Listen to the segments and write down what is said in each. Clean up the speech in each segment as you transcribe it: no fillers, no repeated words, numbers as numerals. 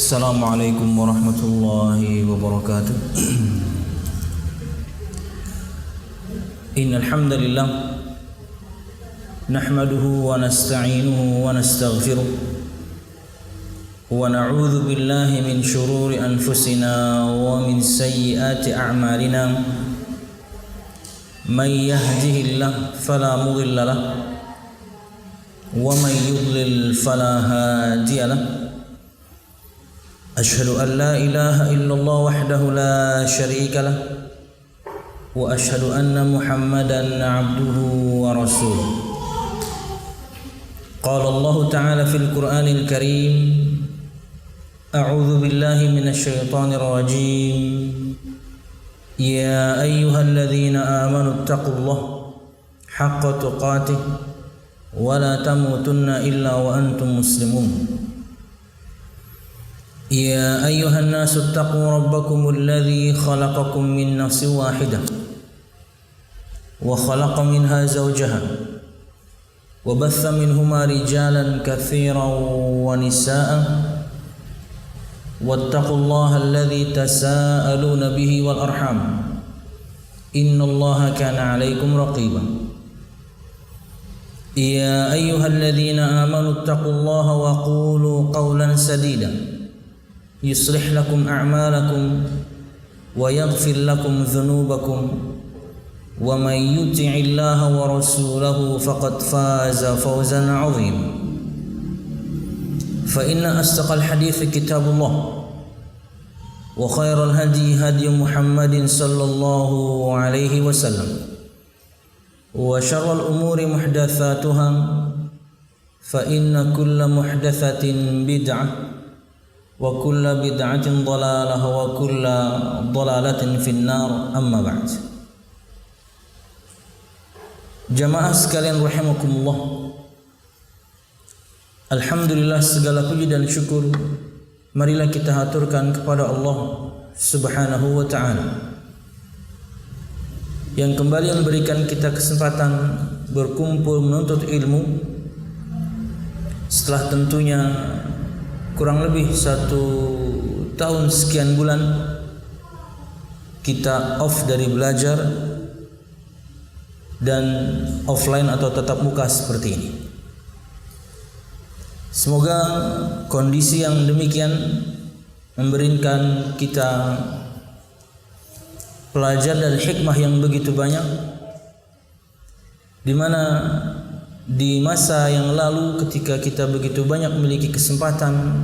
Assalamualaikum warahmatullahi wabarakatuh. Innal hamdalillah nahmaduhu wa nasta'inuhu wa nastaghfiruh wa na'udzu billahi min shururi anfusina wa min sayyiati a'malina. Man yahdihillahu fala mudilla lahu wa man yudlil fala hadiya lahu. Asyhadu an la ilaha illallah wahdahu la syarika lah wa asyhadu anna Muhammadan abduhu wa rasuluh. Qala Allah Ta'ala fil Qur'anil Karim, a'udzu billahi minasy syaithanir rajim. Ya ayyuhalladzina amanu taqullaha haqqa tuqatih wa la tamutunna illa wa antum muslimun. يا أيها الناس اتقوا ربكم الذي خلقكم من نفس واحدة وخلق منها زوجها وبث منهما رجالا كثيرا ونساء واتقوا الله الذي تساءلون به والأرحام إن الله كان عليكم رقيبا. يا أيها الذين آمنوا اتقوا الله وقولوا قولا سديدا يصلح لكم أعمالكم ويغفر لكم ذنوبكم ومن يطع الله ورسوله فقد فاز فوزا عظيما. فإن أصدق الحديث كتاب الله وخير الهدي هدي محمد صلى الله عليه وسلم وشر الأمور محدثاتها فإن كل محدثة بدعة wa kullu bid'atin dhalalah wa kullu dhalalatin finnar, amma ba'd. Jamaah sekalian rahimakumullah, alhamdulillah, segala puji dan syukur marilah kita haturkan kepada Allah Subhanahu wa ta'ala yang kembali memberikan kita kesempatan berkumpul menuntut ilmu setelah tentunya kurang lebih 1 tahun sekian bulan kita off dari belajar dan offline atau tatap muka seperti ini. Semoga kondisi yang demikian memberikan kita pelajaran dan hikmah yang begitu banyak, di mana di masa yang lalu ketika kita begitu banyak memiliki kesempatan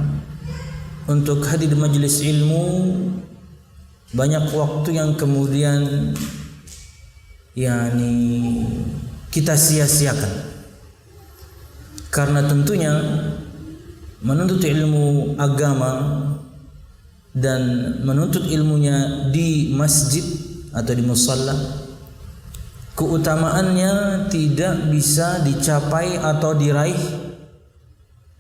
untuk hadir di majelis ilmu, banyak waktu yang kemudian kita sia-siakan. Karena tentunya menuntut ilmu agama dan menuntut ilmunya di masjid atau di musalla, keutamaannya tidak bisa dicapai atau diraih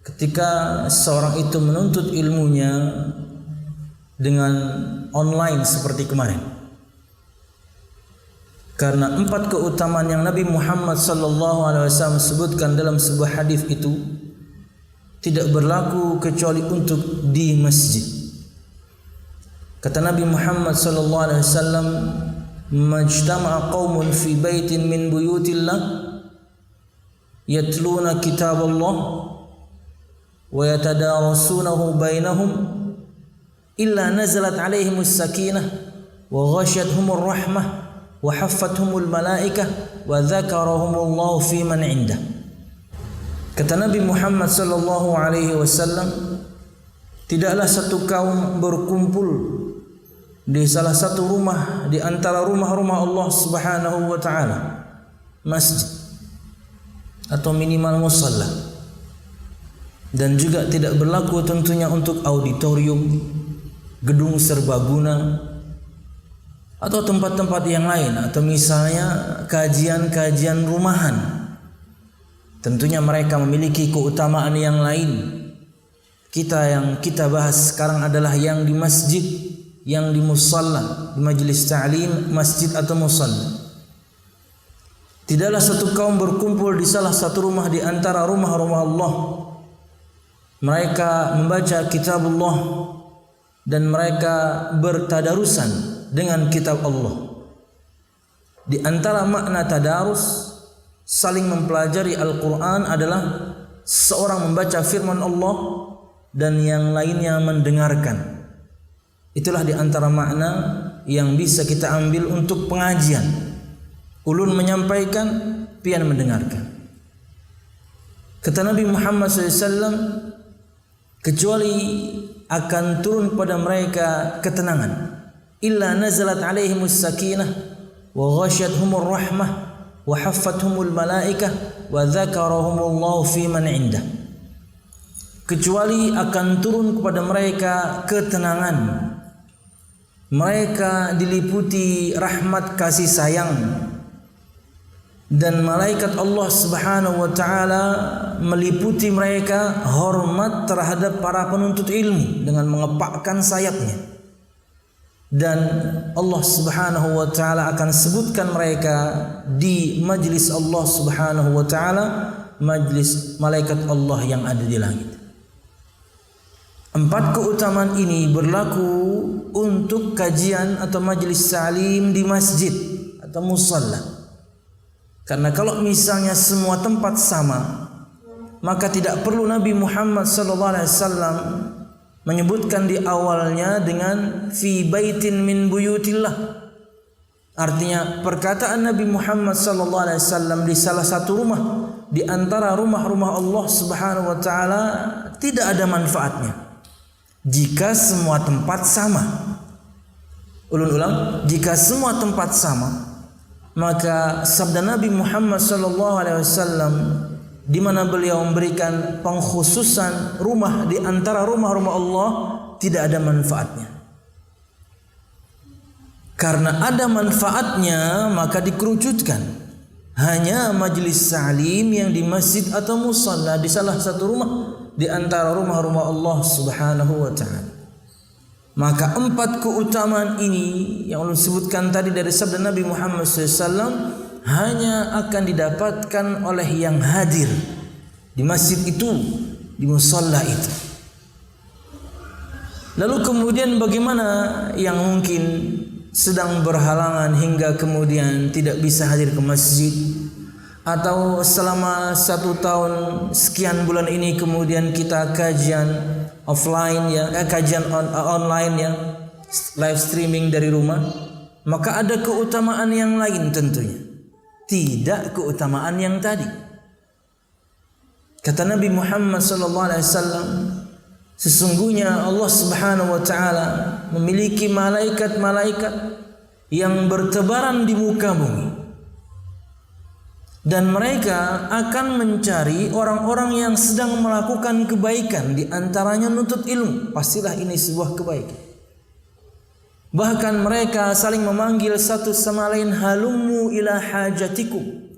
ketika seorang itu menuntut ilmunya dengan online seperti kemarin. Karena 4 keutamaan yang Nabi Muhammad SAW sebutkan dalam sebuah hadis itu tidak berlaku kecuali untuk di masjid. Kata Nabi Muhammad SAW, majtama'a qaumun fi baitin min buyutillah yatluna kitaballah wa yatadarasunahu bainahum illa nazalat alaihimus sakinah wa ghashiyatuhumur rahmah wa haffathumul malaikah wa dzakarahumullahu fi man 'indah. Kata Nabi Muhammad sallallahu alaihi wasallam, tidaklah satu kaum berkumpul di salah satu rumah di antara rumah-rumah Allah Subhanahu wa ta'ala, masjid atau minimal musalla, dan juga tidak berlaku tentunya untuk auditorium, gedung serbaguna atau tempat-tempat yang lain, atau misalnya kajian-kajian rumahan. Tentunya mereka memiliki keutamaan yang lain. Yang kita bahas sekarang adalah yang di masjid, yang di musalla, di majelis ta'lim, masjid atau musalla. Tidaklah satu kaum berkumpul di salah satu rumah di antara rumah-rumah Allah mereka membaca kitabullah dan mereka bertadarusan dengan kitab Allah. Di antara makna tadarus, saling mempelajari Al-Quran adalah seorang membaca firman Allah dan yang lainnya mendengarkan. Itulah di antara makna yang bisa kita ambil untuk pengajian. Ulun menyampaikan, pian mendengarkan. Kata Nabi Muhammad SAW, kecuali akan turun pada mereka ketenangan, illa nazalat alaihimus sakinah wa ghasyathumur rahmah wa haffathumul malaikah wa dzakarahumullahu fi man indah. Kecuali akan turun kepada mereka ketenangan, mereka diliputi rahmat kasih sayang, dan malaikat Allah Subhanahu wa taala meliputi mereka hormat terhadap para penuntut ilmu dengan mengepakkan sayapnya. Dan Allah Subhanahu wa taala akan sebutkan mereka di majlis Allah Subhanahu wa taala, majlis malaikat Allah yang ada di langit. 4 keutamaan ini berlaku untuk kajian atau majlis ta'lim di masjid atau musalla. Karena kalau misalnya semua tempat sama, maka tidak perlu Nabi Muhammad SAW menyebutkan di awalnya dengan fi baitin min buyutillah. Artinya perkataan Nabi Muhammad SAW di salah satu rumah di antara rumah-rumah Allah Subhanahu wa taala tidak ada manfaatnya jika semua tempat sama. Ulun ulang, jika semua tempat sama, maka sabda Nabi Muhammad SAW di mana beliau memberikan pengkhususan rumah di antara rumah-rumah Allah tidak ada manfaatnya. Karena ada manfaatnya maka dikerucutkan. Hanya majlis ta'lim yang di masjid atau musalla di salah satu rumah di antara rumah-rumah Allah Subhanahu wa taala. Maka 4 keutamaan ini yang ulun sebutkan tadi dari sabda Nabi Muhammad SAW hanya akan didapatkan oleh yang hadir di masjid itu, di musalla itu. Lalu kemudian bagaimana yang mungkin sedang berhalangan hingga kemudian tidak bisa hadir ke masjid, atau selama 1 tahun sekian bulan ini kemudian kita kajian offline ya, kajian online ya, live streaming dari rumah, maka ada keutamaan yang lain tentunya, tidak keutamaan yang tadi. Kata Nabi Muhammad SAW, sesungguhnya Allah Subhanahu wa taala memiliki malaikat-malaikat yang bertebaran di muka bumi, dan mereka akan mencari orang-orang yang sedang melakukan kebaikan, di antaranya nuntut ilmu. Pastilah ini sebuah kebaikan. Bahkan mereka saling memanggil satu sama lain, halummu ila hajatikum,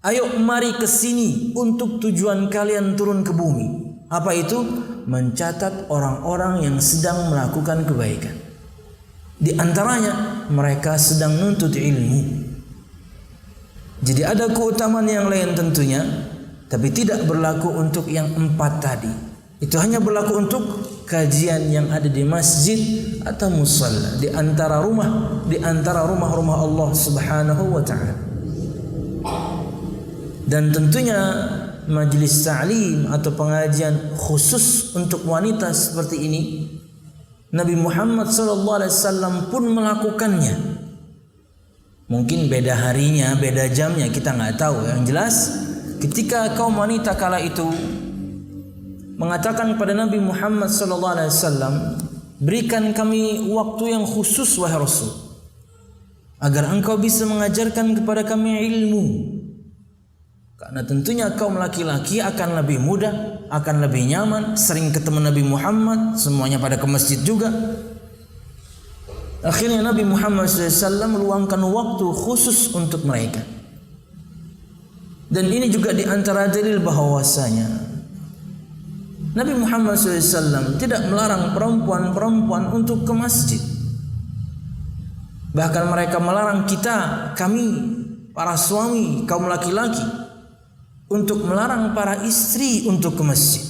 ayo mari ke sini untuk tujuan kalian turun ke bumi. Apa itu? Mencatat orang-orang yang sedang melakukan kebaikan. Di antaranya mereka sedang nuntut ilmu. Jadi ada keutamaan yang lain tentunya, tapi tidak berlaku untuk yang 4 tadi. Itu hanya berlaku untuk kajian yang ada di masjid atau musalla, di antara rumah-rumah Allah Subhanahu wa taala. Dan tentunya majlis ta'lim atau pengajian khusus untuk wanita seperti ini, Nabi Muhammad SAW pun melakukannya. Mungkin beda harinya, beda jamnya, kita nggak tahu. Yang jelas ketika kaum wanita kala itu mengatakan kepada Nabi Muhammad SAW, berikan kami waktu yang khusus wahai Rasul, agar engkau bisa mengajarkan kepada kami ilmu. Karena tentunya kaum laki-laki akan lebih mudah, akan lebih nyaman, sering ketemu Nabi Muhammad, semuanya pada ke masjid juga. Akhirnya Nabi Muhammad SAW meluangkan waktu khusus untuk mereka. Dan ini juga di antara dalil bahwasanya Nabi Muhammad SAW tidak melarang perempuan-perempuan untuk ke masjid. Bahkan mereka melarang kami, para suami, kaum laki-laki, untuk melarang para istri untuk ke masjid.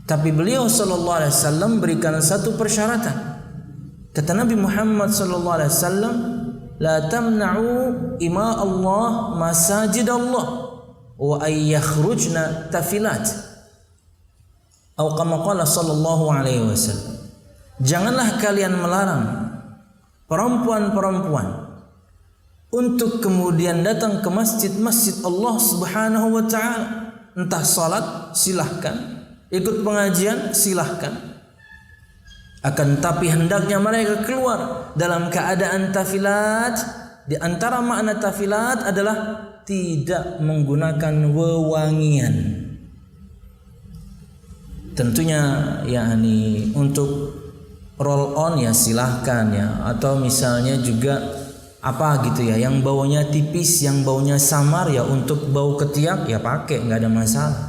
Tapi beliau sallallahu alaihi wasallam berikan satu persyaratan. Kata Nabi Muhammad sallallahu alaihi wasallam, la tamna'u ima Allah masajid Allah wa ay yakhrujna tafilat. Atau kama qala sallallahu alaihi wasallam. Janganlah kalian melarang perempuan-perempuan untuk kemudian datang ke masjid-masjid Allah Subhanahu wa taala. Entah salat, silahkan. Ikut pengajian, silahkan. Akan tapi hendaknya mereka keluar dalam keadaan tafilat. Di antara makna tafilat adalah tidak menggunakan wewangian. Tentunya yakni untuk roll on ya silahkan ya, atau misalnya juga apa gitu ya, yang baunya tipis, yang baunya samar ya, untuk bau ketiak ya pakai, nggak ada masalah.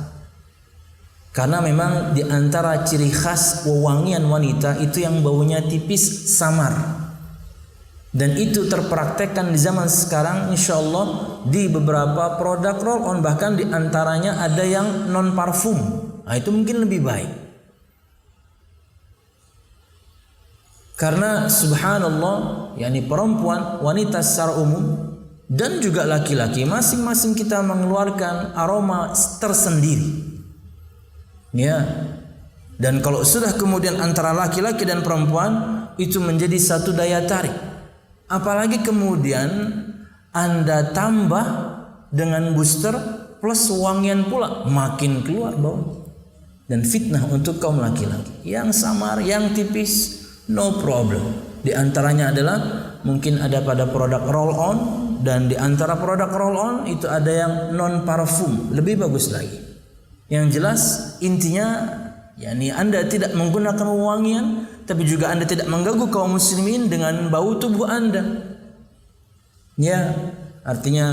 Karena memang di antara ciri khas wewangian wanita itu yang baunya tipis, samar. Dan itu terpraktekkan di zaman sekarang insyaallah di beberapa produk roll on, bahkan di antaranya ada yang non parfum. Nah, itu mungkin lebih baik. Karena subhanallah, yakni perempuan, wanita secara umum dan juga laki-laki, masing-masing kita mengeluarkan aroma tersendiri. Ya. Dan kalau sudah kemudian antara laki-laki dan perempuan itu menjadi satu daya tarik. Apalagi kemudian Anda tambah dengan booster plus wangian pula, makin keluar bau. Dan fitnah untuk kaum laki-laki. Yang samar, yang tipis, no problem. Di antaranya adalah mungkin ada pada produk roll on, dan di antara produk roll on itu ada yang non parfum, lebih bagus lagi. Yang jelas intinya yakni Anda tidak menggunakan wewangian, tapi juga Anda tidak mengganggu kaum muslimin dengan bau tubuh Anda. Ya, artinya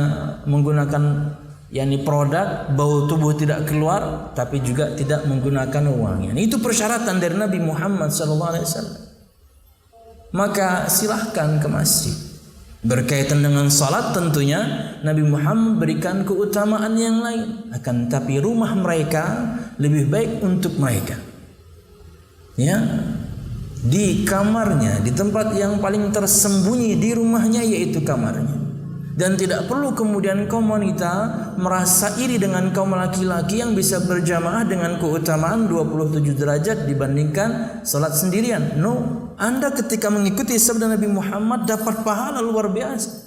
menggunakan yakni produk bau tubuh tidak keluar, tapi juga tidak menggunakan wewangian. Itu persyaratan dari Nabi Muhammad SAW. Maka silahkan ke masjid. Berkaitan dengan salat tentunya Nabi Muhammad berikan keutamaan yang lain. Akan tapi rumah mereka lebih baik untuk mereka. Ya, di kamarnya, di tempat yang paling tersembunyi di rumahnya, yaitu kamarnya. Dan tidak perlu kemudian kaum wanita merasa iri dengan kaum laki-laki yang bisa berjamaah dengan keutamaan 27 derajat dibandingkan salat sendirian. No, Anda ketika mengikuti sabda Nabi Muhammad dapat pahala luar biasa.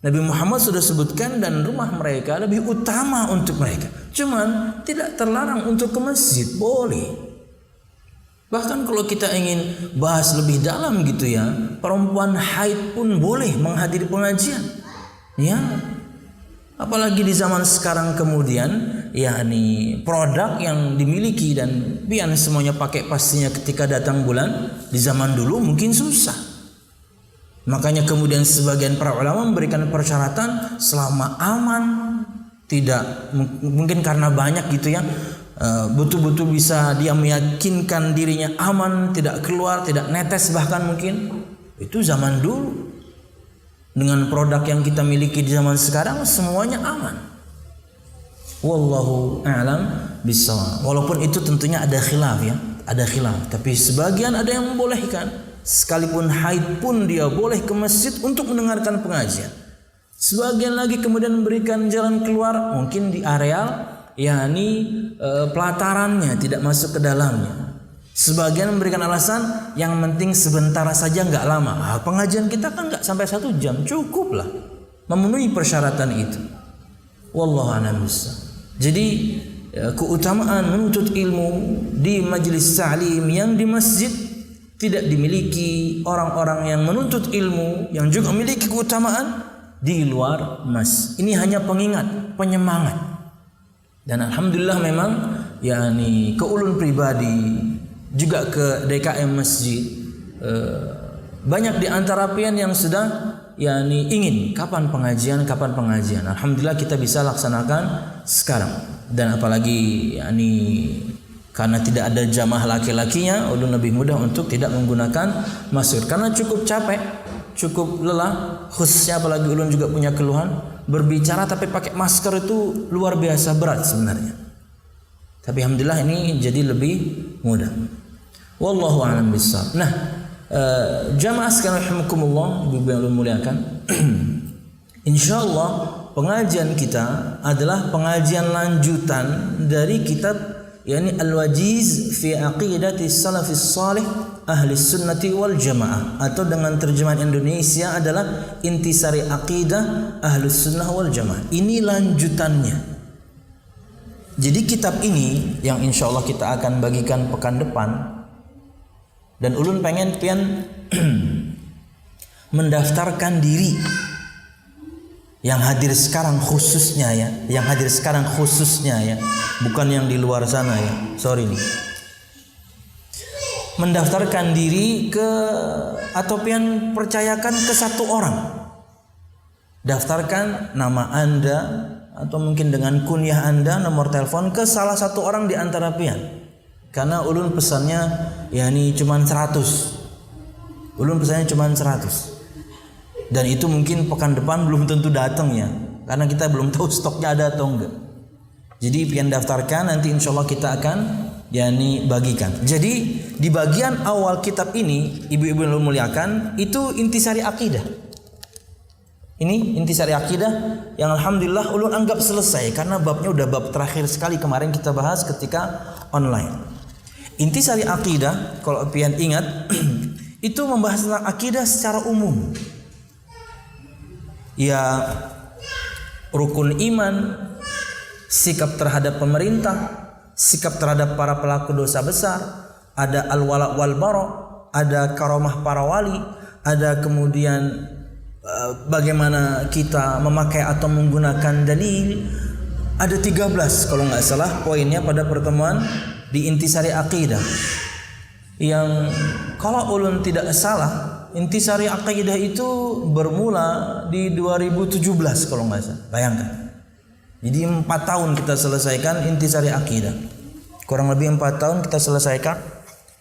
Nabi Muhammad sudah sebutkan, dan rumah mereka lebih utama untuk mereka. Cuman tidak terlarang untuk ke masjid, boleh. Bahkan kalau kita ingin bahas lebih dalam gitu ya, perempuan haid pun boleh menghadiri pengajian. Ya, apalagi di zaman sekarang kemudian yakni produk yang dimiliki dan pian semuanya pakai pastinya ketika datang bulan. Di zaman dulu mungkin susah. Makanya kemudian sebagian para ulama memberikan persyaratan selama aman, tidak mungkin karena banyak gitu ya, betul-betul bisa dia meyakinkan dirinya aman, tidak keluar, tidak netes bahkan mungkin. Itu zaman dulu. Dengan produk yang kita miliki di zaman sekarang semuanya aman. Wallahu a'lam bishawab. Walaupun itu tentunya ada khilaf ya, ada khilaf. Tapi sebagian ada yang membolehkan, sekalipun haid pun dia boleh ke masjid untuk mendengarkan pengajian. Sebagian lagi kemudian memberikan jalan keluar mungkin di areal yakni pelatarannya, tidak masuk ke dalamnya. Sebagian memberikan alasan yang penting sebentar saja, nggak lama. Pengajian kita kan nggak sampai 1 jam, cukuplah memenuhi persyaratan itu. Wallahu a'lam bishawab. Jadi keutamaan menuntut ilmu di majelis ta'lim yang di masjid tidak dimiliki orang-orang yang menuntut ilmu yang juga memiliki keutamaan di luar masjid. Ini hanya pengingat, penyemangat. Dan alhamdulillah memang yakni keulun pribadi juga ke DKM masjid, banyak di antara pian yang sudah yakni ingin kapan pengajian. Alhamdulillah kita bisa laksanakan sekarang. Dan apalagi yakni karena tidak ada jamaah laki-lakinya, ulun lebih mudah untuk tidak menggunakan masker karena cukup capek, cukup lelah. Khususnya apalagi ulun juga punya keluhan berbicara tapi pakai masker itu luar biasa berat sebenarnya. Tapi alhamdulillah ini jadi lebih mudah. Wallahu a'lam bishawab. Nah, jamaah sekalian rahimakumullah, Ibu yang muliakan. Insyaallah pengajian kita adalah pengajian lanjutan dari kitab yakni Al-Wajiz fi Aqidati Salafis Salih Ahli Sunnati wal Jamaah, atau dengan terjemahan Indonesia adalah Intisari Aqidah Ahli Sunnah wal Jamaah. Ini lanjutannya. Jadi kitab ini yang insyaallah kita akan bagikan pekan depan, dan ulun pengen pian mendaftarkan diri yang hadir sekarang khususnya ya, bukan yang di luar sana ya. Sorry nih. Mendaftarkan diri ke atau pian percayakan ke satu orang. Daftarkan nama Anda atau mungkin dengan kunyah Anda, nomor telepon ke salah satu orang di antara pian. Karena ulun pesannya yakni cuman 100. Dan itu mungkin pekan depan belum tentu datang ya, karena kita belum tahu stoknya ada atau enggak. Jadi pian daftarkan, nanti insyaallah kita akan yakni bagikan. Jadi di bagian awal kitab ini, ibu-ibu yang muliakan, itu intisari akidah. Ini intisari akidah yang alhamdulillah ulun anggap selesai, karena babnya udah bab terakhir sekali kemarin kita bahas ketika online. Intisari akidah kalau pian ingat itu membahas tentang akidah secara umum. Ya, rukun iman, sikap terhadap pemerintah, sikap terhadap para pelaku dosa besar, ada al-wala wal bara, ada karamah para wali, ada kemudian bagaimana kita memakai atau menggunakan dalil. Ada 13 kalau nggak salah poinnya pada pertemuan di intisari akidah. Yang kalau ulun tidak salah, intisari akidah itu bermula di 2017 kalau nggak salah. Bayangkan. Jadi 4 tahun kita selesaikan intisari akidah. Kurang lebih 4 tahun kita selesaikan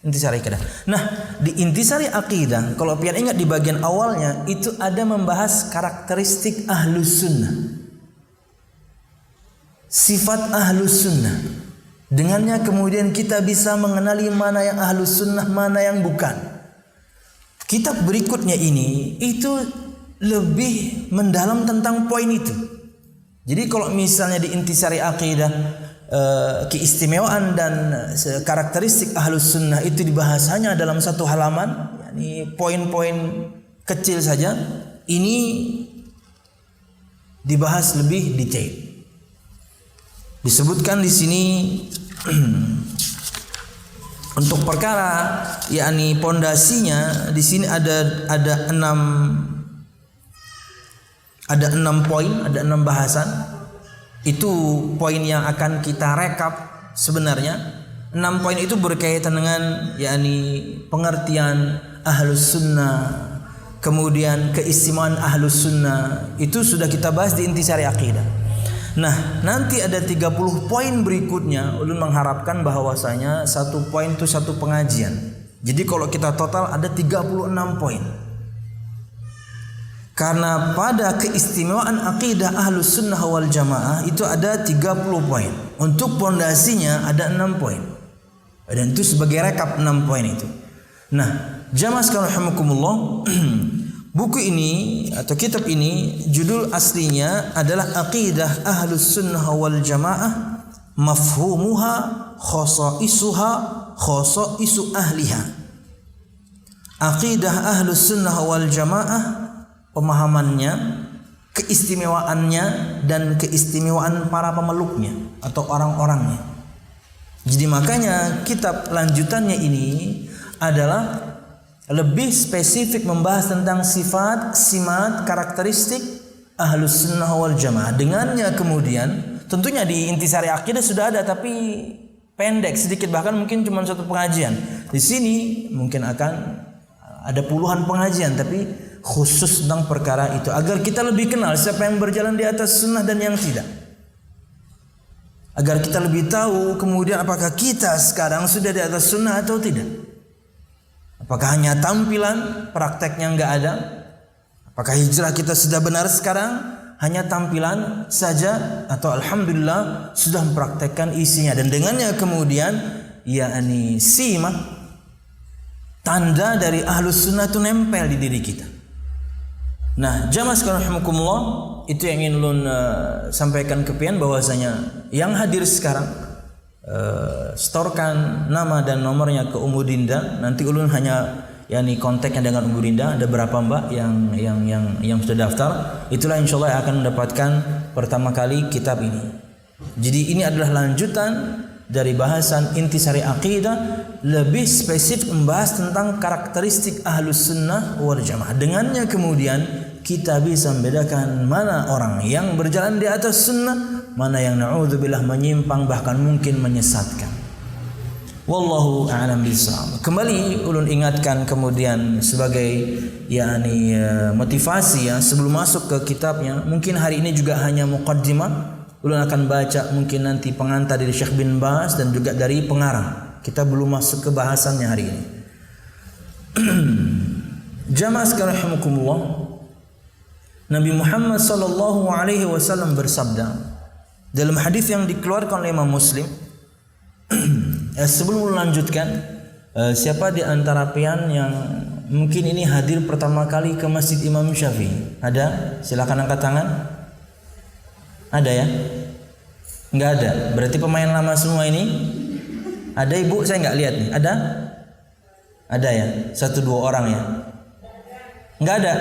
intisari akidah. Nah, di intisari akidah kalau pian ingat di bagian awalnya itu ada membahas karakteristik ahlus sunnah. Sifat ahlus sunnah. Dengannya kemudian kita bisa mengenali mana yang ahlus sunnah, mana yang bukan. Kitab berikutnya ini itu lebih mendalam tentang poin itu. Jadi kalau misalnya di intisari akidah keistimewaan dan karakteristik ahlus sunnah itu dibahasanya dalam satu halaman, yakni poin-poin kecil saja, ini dibahas lebih detail. Disebutkan di sini untuk perkara yakni pondasinya di sini ada 6 poin, ada 6 bahasan. Itu poin yang akan kita rekap sebenarnya. 6 poin itu berkaitan dengan yakni pengertian ahlus sunnah, kemudian keistimewaan ahlus sunnah. Itu sudah kita bahas di intisari akidah. Nah, nanti ada 30 poin berikutnya. Ulun mengharapkan bahwasanya satu poin itu satu pengajian. Jadi kalau kita total ada 36 poin. Karena pada keistimewaan akidah ahlus sunnah wal jamaah itu ada 30 poin. Untuk pondasinya ada 6 poin. Dan itu sebagai rekap 6 poin itu. Nah, jamaah sekalian rahimakumullah, buku ini atau kitab ini judul aslinya adalah Aqidah Ahlus Sunnah wal Jamaah Mafhumuha Khosa'isuha Khosaisu Ahliha. Aqidah Ahlus Sunnah wal Jamaah, pemahamannya, keistimewaannya dan keistimewaan para pemeluknya atau orang-orangnya. Jadi makanya kitab lanjutannya ini adalah lebih spesifik membahas tentang sifat, simat, karakteristik ahlus sunnah wal jamaah. Dengannya kemudian tentunya di intisari akidah sudah ada, tapi pendek sedikit, bahkan mungkin cuma satu pengajian. Di sini mungkin akan ada puluhan pengajian, tapi khusus tentang perkara itu agar kita lebih kenal siapa yang berjalan di atas sunnah dan yang tidak. Agar kita lebih tahu kemudian apakah kita sekarang sudah di atas sunnah atau tidak. Apakah hanya tampilan, prakteknya enggak ada? Apakah hijrah kita sudah benar sekarang? hanya tampilan saja atau alhamdulillah sudah mempraktekkan isinya, dan dengannya kemudian yakni sima tanda dari ahlus sunnah itu nempel di diri kita. Nah, jamaah sekalian rahimakumullah, itu yang ingin ulun sampaikan kepian bahwasanya yang hadir sekarang setorkan nama dan nomornya ke Ummu Dinda. Nanti ulun hanya yakni kontaknya dengan Ummu Dinda. Ada berapa mbak yang sudah daftar? Itulah insyaallah yang akan mendapatkan pertama kali kitab ini. Jadi ini adalah lanjutan dari bahasan intisari akidah, lebih spesifik membahas tentang karakteristik ahlus sunnah wal jamaah. Dengannya kemudian kita bisa membedakan mana orang yang berjalan di atas sunnah, mana yang na'udzubillah menyimpang bahkan mungkin menyesatkan. Wallahu a'lam bishawab. Kembali ulun ingatkan kemudian sebagai yakni motivasi ya, sebelum masuk ke kitabnya, mungkin hari ini juga hanya muqaddimah. Ulun akan baca mungkin nanti pengantar dari Syekh bin Baz dan juga dari pengarang. Kita belum masuk ke bahasannya hari ini. Jamaah sekalian rahimakumullah, Nabi Muhammad sallallahu alaihi wasallam bersabda dalam hadis yang dikeluarkan oleh Imam Muslim. Sebelum melanjutkan, siapa di antara pian yang mungkin ini hadir pertama kali ke Masjid Imam Syafi'i? Ada? Silakan angkat tangan. Ada ya? Enggak ada. Berarti pemain lama semua ini. Ada ibu? Saya enggak lihat nih. Ada? Ada ya? 1-2 orang ya? Enggak ada.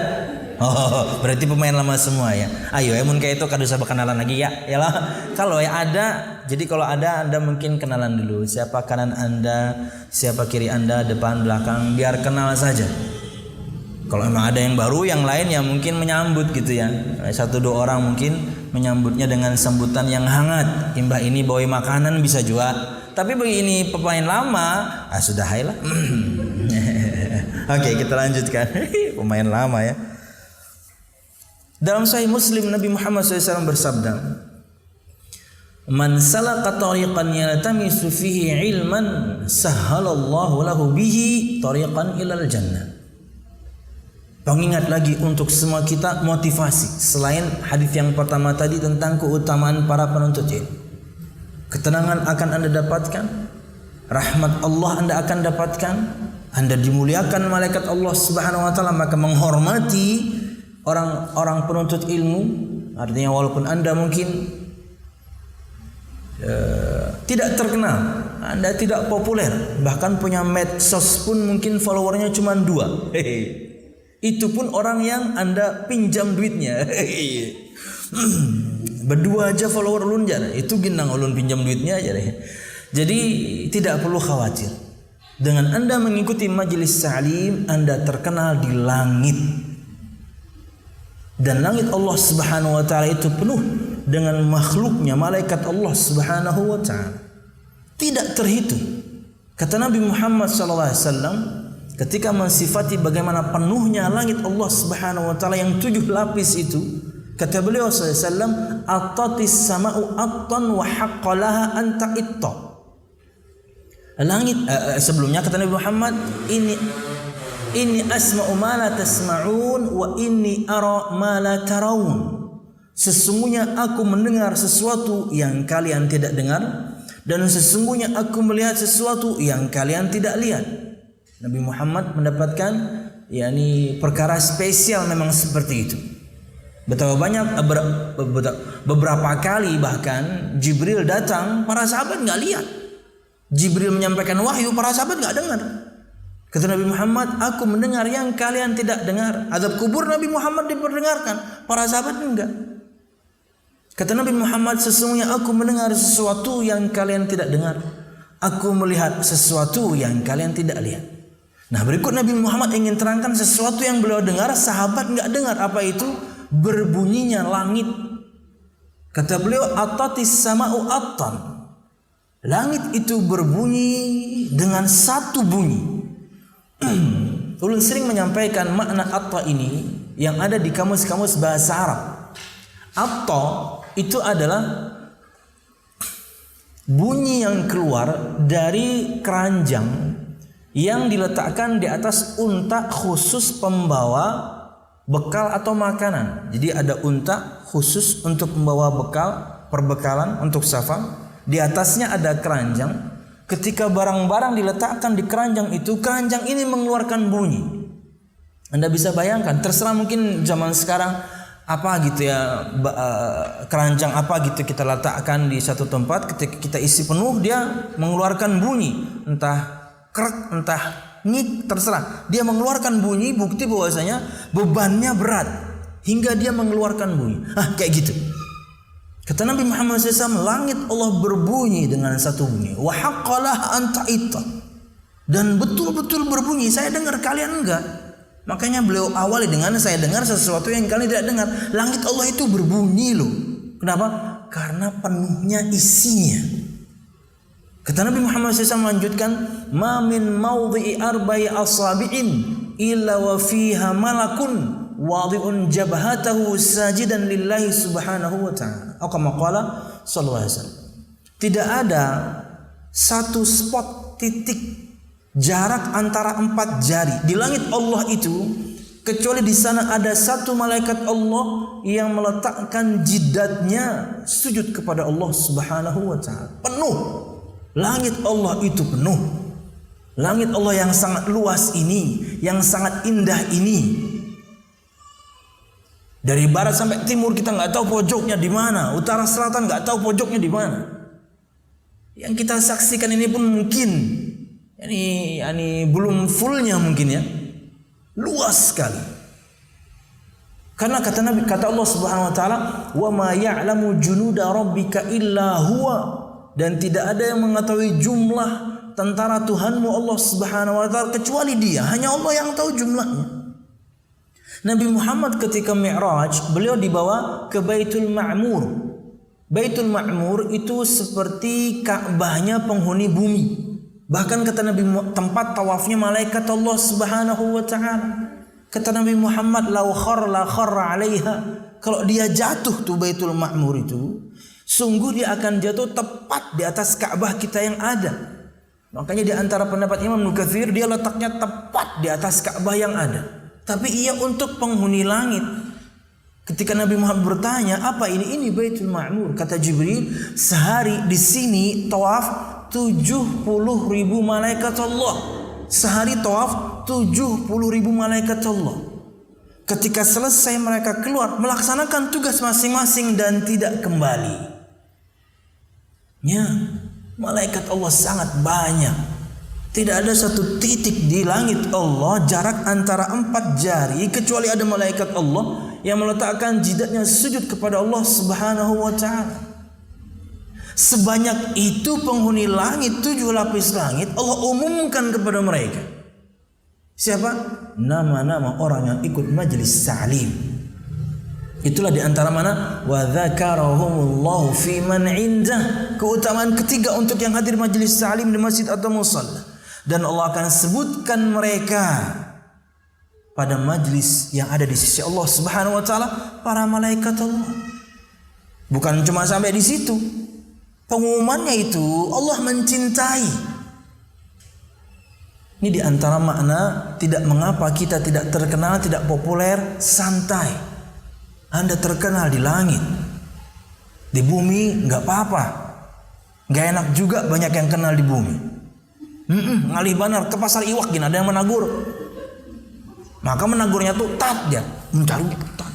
Oh, berarti pemain lama semua ya. Ayo ya, mun kayak itu kada usah berkenalan lagi ya. Yalah. Kalau ya ada, jadi kalau ada Anda mungkin kenalan dulu. Siapa kanan Anda, siapa kiri Anda, depan, belakang, biar kenal saja. Kalau memang ada yang baru, yang lain ya mungkin menyambut gitu ya. 1-2 orang mungkin menyambutnya dengan sambutan yang hangat. Imbah ini bawa makanan bisa juga. Tapi bagi ini pemain lama, sudah hai lah. Oke, kita lanjutkan. Pemain lama ya. Dalam Sahih Muslim, Nabi Muhammad SAW bersabda, "Man salaka tariqan yaltamisu fihi ilman, sahhalallahu lahu bihi tariqan ilal jannah." Pengingat lagi untuk semua kita motivasi selain hadis yang pertama tadi tentang keutamaan para penuntut ilmu. Ketenangan akan Anda dapatkan, rahmat Allah Anda akan dapatkan, Anda dimuliakan malaikat Allah Subhanahu wa taala, maka menghormati orang-orang penuntut ilmu. Artinya walaupun Anda mungkin tidak terkenal, Anda tidak populer, bahkan punya medsos pun mungkin followernya cuma 2. Itu pun orang yang Anda pinjam duitnya. Berdua aja follower ulun aja. Itu ginang ulun pinjam duitnya aja deh. Jadi tidak perlu khawatir. Dengan Anda mengikuti majelis ta'lim, Anda terkenal di langit. Dan langit Allah Subhanahu wa taala itu penuh dengan makhluknya, malaikat Allah Subhanahu wa taala. Tidak terhitung. Kata Nabi Muhammad sallallahu alaihi wasallam ketika mensifati bagaimana penuhnya langit Allah Subhanahu wa taala yang 7 lapis itu, kata beliau sallallahu alaihi wasallam, "Attatis sama'u attan wa haqqalaha an ta'itta." Langit sebelumnya kata Nabi Muhammad, Inni asma'u ma la tasma'un wa inni ara ma la tarawun. Sesungguhnya aku mendengar sesuatu yang kalian tidak dengar, dan sesungguhnya aku melihat sesuatu yang kalian tidak lihat. Nabi Muhammad mendapatkan yakni perkara spesial memang seperti itu. Betapa banyak beberapa kali bahkan Jibril datang, para sahabat enggak lihat. Jibril menyampaikan wahyu, para sahabat enggak dengar. Kata Nabi Muhammad, aku mendengar yang kalian tidak dengar. Azab kubur Nabi Muhammad diperdengarkan, para sahabat enggak. Kata Nabi Muhammad, sesungguhnya aku mendengar sesuatu yang kalian tidak dengar. Aku melihat sesuatu yang kalian tidak lihat. Nah, berikut Nabi Muhammad ingin terangkan sesuatu yang beliau dengar, sahabat enggak dengar. Apa itu? Berbunyinya langit. Kata beliau, atatis sama'u attan. Langit itu berbunyi dengan satu bunyi. Ulun sering menyampaikan makna atta ini yang ada di kamus-kamus bahasa Arab. Atta itu adalah bunyi yang keluar dari keranjang yang diletakkan di atas unta khusus pembawa bekal atau makanan. Jadi ada unta khusus untuk membawa bekal, perbekalan untuk safar. Di atasnya ada keranjang. Ketika barang-barang diletakkan di keranjang itu, keranjang ini mengeluarkan bunyi. Anda bisa bayangkan, terserah mungkin zaman sekarang apa gitu ya, keranjang apa gitu kita letakkan di satu tempat, ketika kita isi penuh dia mengeluarkan bunyi, entah krek, entah nyik, terserah. Dia mengeluarkan bunyi, bukti bahwasanya bebannya berat hingga dia mengeluarkan bunyi. Kayak gitu. Kata Nabi Muhammad SAW, langit Allah berbunyi dengan satu bunyi. Wa haqqalah anta ita. Dan betul-betul berbunyi. Saya dengar, kalian enggak. Makanya beliau awali dengan saya dengar sesuatu yang kalian tidak dengar. Langit Allah itu berbunyi loh. Kenapa? Karena penuhnya isinya. Kata Nabi Muhammad SAW melanjutkan, ma min mawdhi'i arba'i asabi'in illa wa fiha malakun wadhi'un jabhatahu sajidan lillahi subhanahu wa ta'ala. Atau kama qala sallallahu alaihi wasallam. Tidak ada satu spot titik jarak antara 4 jari di langit Allah itu kecuali di sana ada satu malaikat Allah yang meletakkan jidatnya sujud kepada Allah Subhanahu wa taala. Penuh. Langit Allah itu penuh. Langit Allah yang sangat luas ini, yang sangat indah ini. Dari barat sampai timur kita nggak tahu pojoknya di mana, utara selatan nggak tahu pojoknya di mana. Yang kita saksikan ini pun mungkin ini belum fullnya mungkin ya, luas sekali. Karena kata Allah Subhanahu Wa Taala, wa ma ya'lamu junuda rabbika illa huwa, dan tidak ada yang mengetahui jumlah tentara Tuhanmu Allah Subhanahu Wa Taala kecuali Dia. Hanya Allah yang tahu jumlahnya. Nabi Muhammad ketika Mi'raj, beliau dibawa ke Baitul Ma'mur. Baitul Ma'mur itu seperti Ka'bahnya penghuni bumi. Bahkan kata Nabi, tempat tawafnya malaikat Allah Subhanahu wa taala. Kata Nabi Muhammad, lau kharra 'alaiha. Kalau dia jatuh tuh Baitul Ma'mur itu, sungguh dia akan jatuh tepat di atas Ka'bah kita yang ada. Makanya di antara pendapat Imam Nukatsir, dia letaknya tepat di atas Ka'bah yang ada. Tapi ia untuk penghuni langit. Ketika Nabi Muhammad bertanya, apa ini? Ini Baitul Ma'mur. Kata Jibril, sehari di sini tawaf 70.000 malaikat Allah. Sehari tawaf 70.000 malaikat Allah. Ketika selesai mereka keluar melaksanakan tugas masing-masing dan tidak kembali. Ya, malaikat Allah sangat banyak. Tidak ada satu titik di langit Allah jarak antara 4 jari kecuali ada malaikat Allah yang meletakkan jidatnya sujud kepada Allah Subhanahu wa taala. Sebanyak itu penghuni langit, 7 lapis langit, Allah umumkan kepada mereka. Siapa? Nama-nama orang yang ikut majlis ta'lim. Itulah di antara mana? Wa dzakarahumullahu fi man indah. Keutamaan ketiga untuk yang hadir majlis ta'lim di masjid atau musalla. Dan Allah akan sebutkan mereka pada majlis yang ada di sisi Allah Subhanahu wa taala, para malaikat Allah. Bukan cuma sampai di situ. Pengumumannya itu Allah mencintai. Ini di antara makna tidak mengapa kita tidak terkenal, tidak populer, santai. Anda terkenal di langit. Di bumi enggak apa-apa. Enggak enak juga banyak yang kenal di bumi. Ngalih banar ke pasar iwak gini ada yang menagur, maka menagurnya tuh tat, dia mencari tat.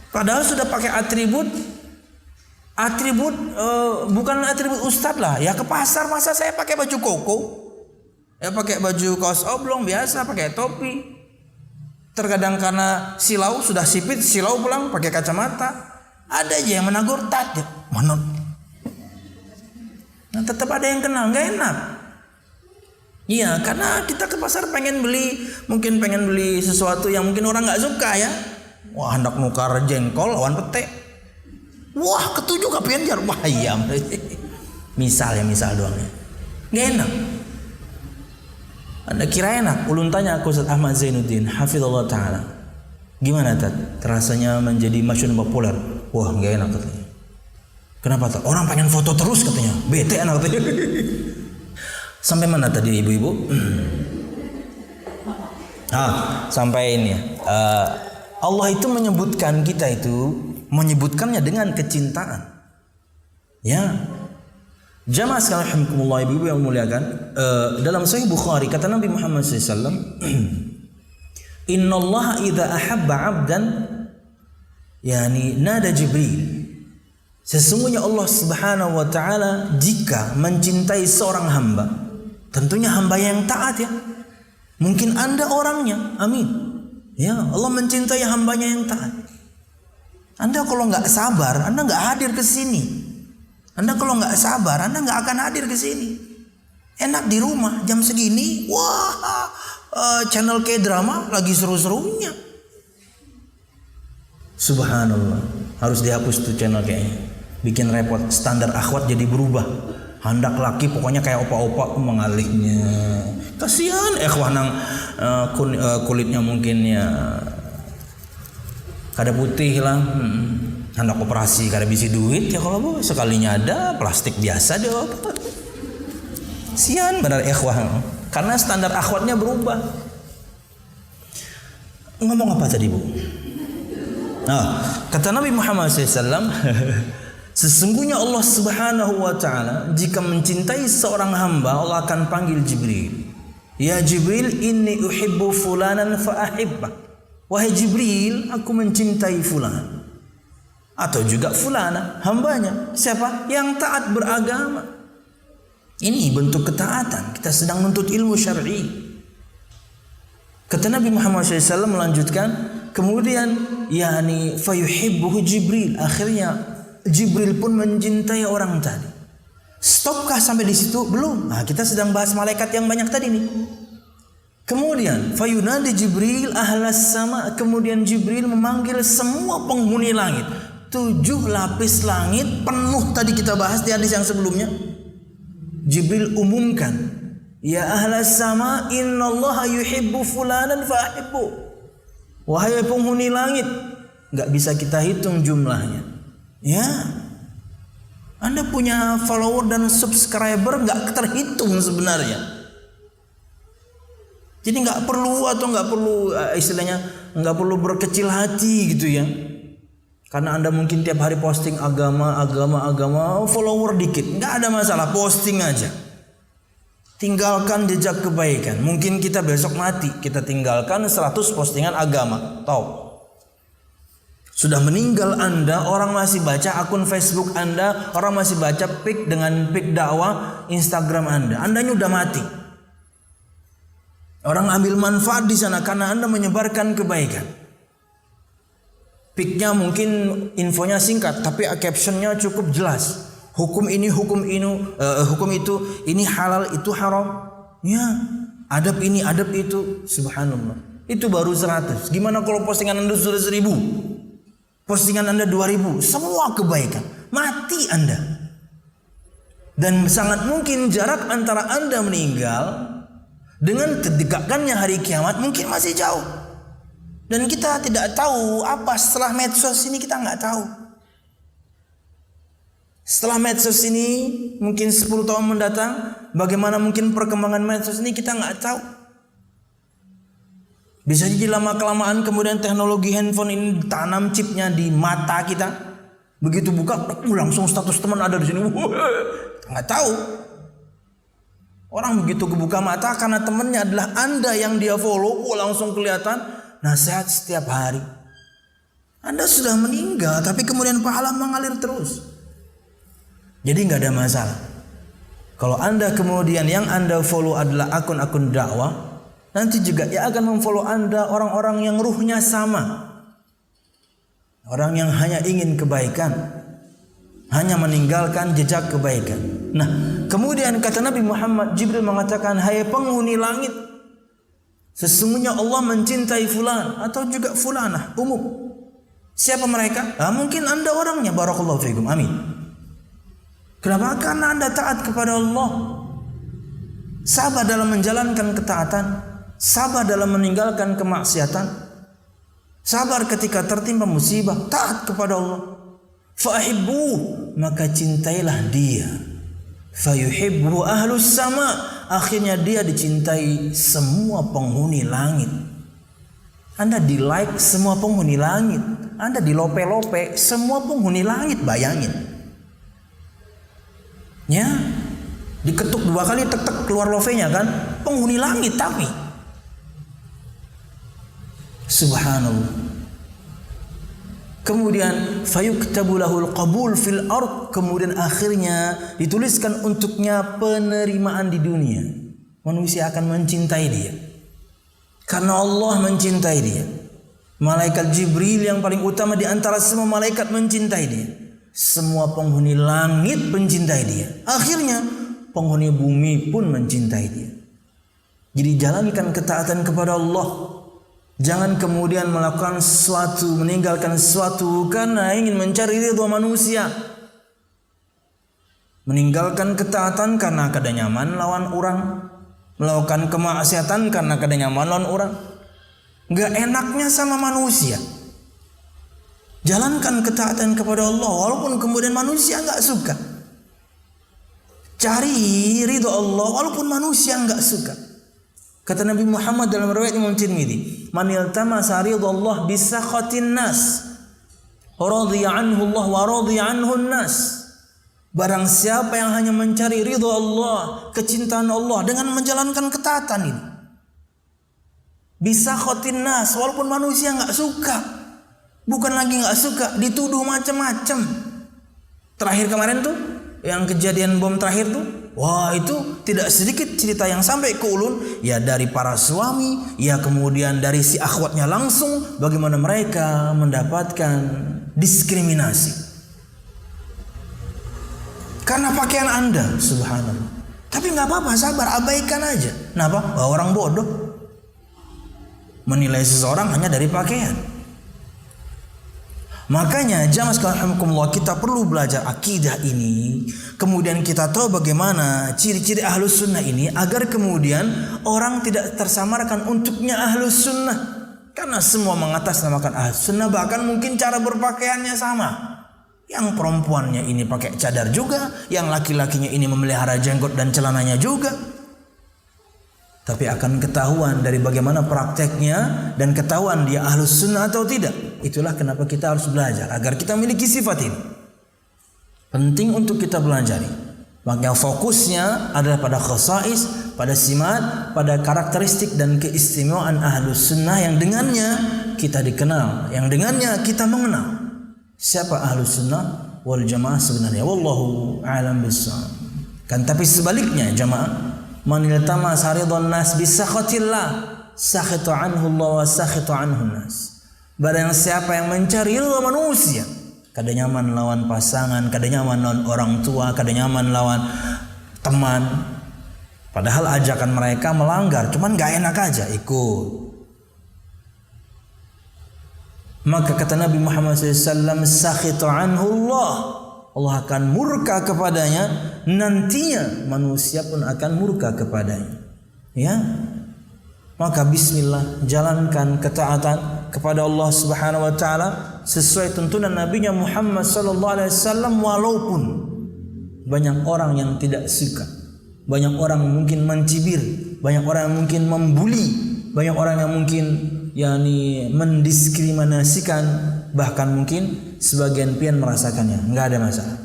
Padahal sudah pakai atribut bukan atribut ustadz lah ya. Ke pasar masa saya pakai baju koko ya, pakai baju kaos oblong biasa, pakai topi. Terkadang karena silau sudah sipit, silau pulang pakai kacamata. Ada aja yang menagur tat, dia mana? Nah, tetap ada yang kenal, nggak enak. Iya, karena kita ke pasar mungkin pengen beli sesuatu yang mungkin orang nggak suka ya. Wah, hendak nukar jengkol lawan pete. Wah, ketujuh kapian jar. Wah, iya. Misal doang ya. Nggak enak. Anda kira enak? Ulun tanya aku Ustaz Ahmad Zainuddin, hafizallahu taala. Gimana Tat? Rasanya menjadi masyhur populer? Wah, nggak enak katanya. Kenapa tak? Orang pengen foto terus katanya. Bete anak katanya. Sampai mana tadi ibu-ibu? Sampai ini ya. Allah itu menyebutkan kita itu, menyebutkannya dengan kecintaan. Ya. Jamaah sekalian rahimakumullah, ibu-ibu yang muliakan, dalam Sahih Bukhari kata Nabi Muhammad SAW, Innallaha idza ahabba 'abdan yani nada Jibril. Sesungguhnya Allah Subhanahu wa taala jika mencintai seorang hamba, tentunya hamba yang taat ya. Mungkin Anda orangnya, amin. Ya, Allah mencintai hambanya yang taat. Anda kalau nggak sabar, Anda nggak hadir ke sini. Anda kalau nggak sabar, Anda nggak akan hadir ke sini. Enak di rumah jam segini, wah, channel K-drama lagi seru-serunya. Subhanallah, harus dihapus tuh channel kayaknya. Bikin repot, standar akhwat jadi berubah. Handak laki pokoknya kayak opa-opa mengalihnya. Kasihan ikhwah nang kulitnya mungkin ya kada putih lah. Hendak operasi kada bisi duit ya, kalau sekalinya ada plastik biasa deh. Sian benar ikhwah, karena standar akhwatnya berubah. Ngomong apa tadi bu? Kata Nabi Muhammad SAW, sesungguhnya Allah Subhanahu wa taala jika mencintai seorang hamba, Allah akan panggil Jibril. Ya Jibril, inni uhibbu fulanan fa ahibbah. Wahai Jibril, aku mencintai fulan. Atau juga fulana, hambanya. Siapa? Yang taat beragama. Ini bentuk ketaatan. Kita sedang menuntut ilmu syar'i. Kata Nabi Muhammad SAW melanjutkan, kemudian yani fayuhibbuhu Jibril. Akhirnya Jibril pun mencintai orang tadi. Stopkah sampai di situ? Belum. Kita sedang bahas malaikat yang banyak tadi nih. Kemudian fayunadi Jibril ahlas sama. Kemudian Jibril memanggil semua penghuni langit. 7 lapis langit penuh, tadi kita bahas di hadis yang sebelumnya. Jibril umumkan, ya ahlas sama, innallaha yuhibbu fulanan fa'ahibbu. Wahai penghuni langit, nggak bisa kita hitung jumlahnya. Ya, Anda punya follower dan subscriber nggak terhitung sebenarnya. Jadi nggak perlu istilahnya nggak perlu berkecil hati gitu ya. Karena Anda mungkin tiap hari posting agama, follower dikit. Nggak ada masalah, posting aja. Tinggalkan jejak kebaikan. Mungkin kita besok mati, kita tinggalkan 100 postingan agama. Tahu? Sudah meninggal Anda, orang masih baca akun Facebook Anda, orang masih baca pic dengan pic dakwah Instagram Anda. Andanya udah mati. Orang ambil manfaat di sana karena Anda menyebarkan kebaikan. Piknya mungkin infonya singkat, tapi captionnya cukup jelas. Hukum ini, hukum itu, ini halal, itu haram. Ya, adab ini, adab itu. Subhanallah. Itu baru 100. Gimana kalau postingan Anda sudah 1000? Postingan Anda 2000. Semua kebaikan. Mati Anda. Dan sangat mungkin jarak antara Anda meninggal dengan tegakkannya hari kiamat mungkin masih jauh. Dan kita tidak tahu apa setelah medsos ini, kita nggak tahu. Setelah medsos ini mungkin 10 tahun mendatang, bagaimana mungkin perkembangan medsos ini kita nggak tahu. Bisa jadi lama-kelamaan kemudian teknologi handphone ini tanam chipnya di mata kita. Begitu buka, langsung status teman ada di sini. Nggak tahu. Orang begitu kebuka mata karena temannya adalah Anda yang dia follow, langsung kelihatan. Nasihat setiap hari. Anda sudah meninggal, tapi kemudian pahala mengalir terus. Jadi nggak ada masalah. Kalau Anda kemudian yang Anda follow adalah akun-akun dakwah, nanti juga ya akan memfollow Anda orang-orang yang ruhnya sama. Orang yang hanya ingin kebaikan, hanya meninggalkan jejak kebaikan. Nah, kemudian kata Nabi Muhammad, Jibril mengatakan, hai penghuni langit, sesungguhnya Allah mencintai fulan atau juga fulanah, umum. Siapa mereka? Mungkin Anda orangnya, barakallahu fiikum, amin. Kenapa? Karena Anda taat kepada Allah. Sabar dalam menjalankan ketaatan, sabar dalam meninggalkan kemaksiatan, sabar ketika tertimpa musibah, taat kepada Allah. Fa'ahibbu, maka cintailah dia. Fayuhibbu ahlus sama, akhirnya dia dicintai semua penghuni langit. Anda di like semua penghuni langit. Anda di lope-lope semua penghuni langit, bayangin. Ya, diketuk 2 kali tek-tek keluar lovenya kan, penghuni langit tapi. Subhanallah. Kemudian fayuktabu lahul qabul fil ard, kemudian akhirnya dituliskan untuknya penerimaan di dunia. Manusia akan mencintai dia karena Allah mencintai dia. Malaikat Jibril yang paling utama di antara semua malaikat mencintai dia. Semua penghuni langit mencintai dia. Akhirnya penghuni bumi pun mencintai dia. Jadi jalankan ketaatan kepada Allah. Jangan kemudian melakukan sesuatu, meninggalkan sesuatu karena ingin mencari ridha manusia. Meninggalkan ketaatan karena kada nyaman lawan orang. Melakukan kemaksiatan karena kada nyaman lawan orang. Gak enaknya sama manusia. Jalankan ketaatan kepada Allah walaupun kemudian manusia gak suka. Cari ridha Allah walaupun manusia gak suka. Kata Nabi Muhammad dalam riwayat Imam Tirmidzi, "Man iltamasa ridallah bi sakhatin nas, radiya anhu Allah wa radiya anhu nas." Barang siapa yang hanya mencari ridha Allah, kecintaan Allah dengan menjalankan ketaatan ini. Bi sakhatin nas, walaupun manusia enggak suka. Bukan lagi enggak suka, dituduh macam-macam. Terakhir kemarin tuh yang kejadian bom terakhir tuh, wah itu tidak sedikit cerita yang sampai ke ulun, ya dari para suami, ya kemudian dari si akhwatnya langsung, bagaimana mereka mendapatkan diskriminasi karena pakaian Anda, subhanallah. Tapi nggak apa-apa, sabar, abaikan aja. Kenapa? Orang bodoh menilai seseorang hanya dari pakaian. Makanya jamaah sekalian rahimakumullah, kita perlu belajar akidah ini. Kemudian kita tahu bagaimana ciri-ciri ahlus sunnah ini agar kemudian orang tidak tersamarkan untuknya ahlus sunnah. Karena semua mengatasnamakan ahlus sunnah, bahkan mungkin cara berpakaiannya sama. Yang perempuannya ini pakai cadar juga, yang laki-lakinya ini memelihara jenggot dan celananya juga. Tapi akan ketahuan dari bagaimana prakteknya dan ketahuan dia ahlus sunnah atau tidak. Itulah kenapa kita harus belajar agar kita memiliki sifat ini. Penting untuk kita pelajari. Makanya fokusnya adalah pada khasais, pada simat, pada karakteristik dan keistimewaan ahlus sunnah yang dengannya kita dikenal, yang dengannya kita mengenal siapa ahlus sunnah wal jamaah sebenarnya. Wallahu a'lam bishawab. Kan tapi sebaliknya jamaah, man iltamasa ridwan nas bi sakhatillah sakhita anhu Allah wa sakhita anhu nas. Barang siapa yang mencari ridha manusia, kada nyaman lawan pasangan, kada nyaman lawan orang tua, kada nyaman lawan teman, padahal ajakan mereka melanggar, cuman gak enak aja ikut. Maka kata Nabi Muhammad SAW, sakhita anhu Allah, Allah akan murka kepadanya, nantinya manusia pun akan murka kepadanya. Ya, maka bismillah, jalankan ketaatan kepada Allah Subhanahu wa taala sesuai tuntunan Nabi Muhammad sallallahu alaihi wasallam, walaupun banyak orang yang tidak suka, banyak orang mungkin mencibir, banyak orang yang mungkin membuli, banyak orang yang mungkin mendiskriminasikan, bahkan mungkin sebagian pian merasakannya. Enggak ada masalah.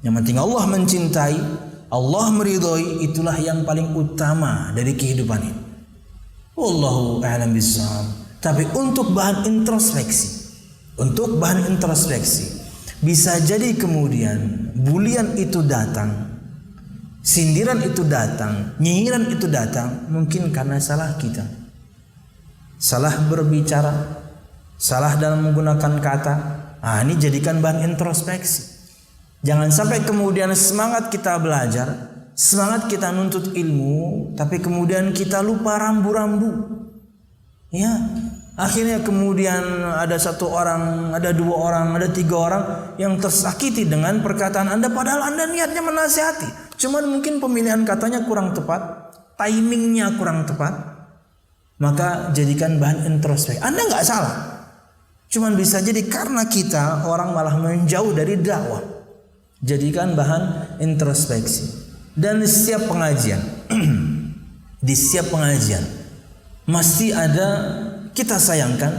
Yang penting Allah mencintai, Allah meridhoi, itulah yang paling utama dari kehidupan ini. Wallahu a'lam bishawab. Tapi untuk bahan introspeksi, bisa jadi kemudian bulian itu datang, sindiran itu datang, nyinyiran itu datang, mungkin karena salah kita, salah berbicara, salah dalam menggunakan kata. Ini jadikan bahan introspeksi. Jangan sampai kemudian semangat kita belajar, semangat kita nuntut ilmu, tapi kemudian kita lupa rambu-rambu. Ya, akhirnya kemudian ada 1 orang, ada 2 orang, ada 3 orang yang tersakiti dengan perkataan Anda, padahal Anda niatnya menasihati. Cuman mungkin pemilihan katanya kurang tepat, timingnya kurang tepat. Maka jadikan bahan introspeksi. Anda nggak salah. Cuman bisa jadi karena kita orang malah menjauh dari dakwah. Jadikan bahan introspeksi. Dan di setiap pengajian, mesti ada kita sayangkan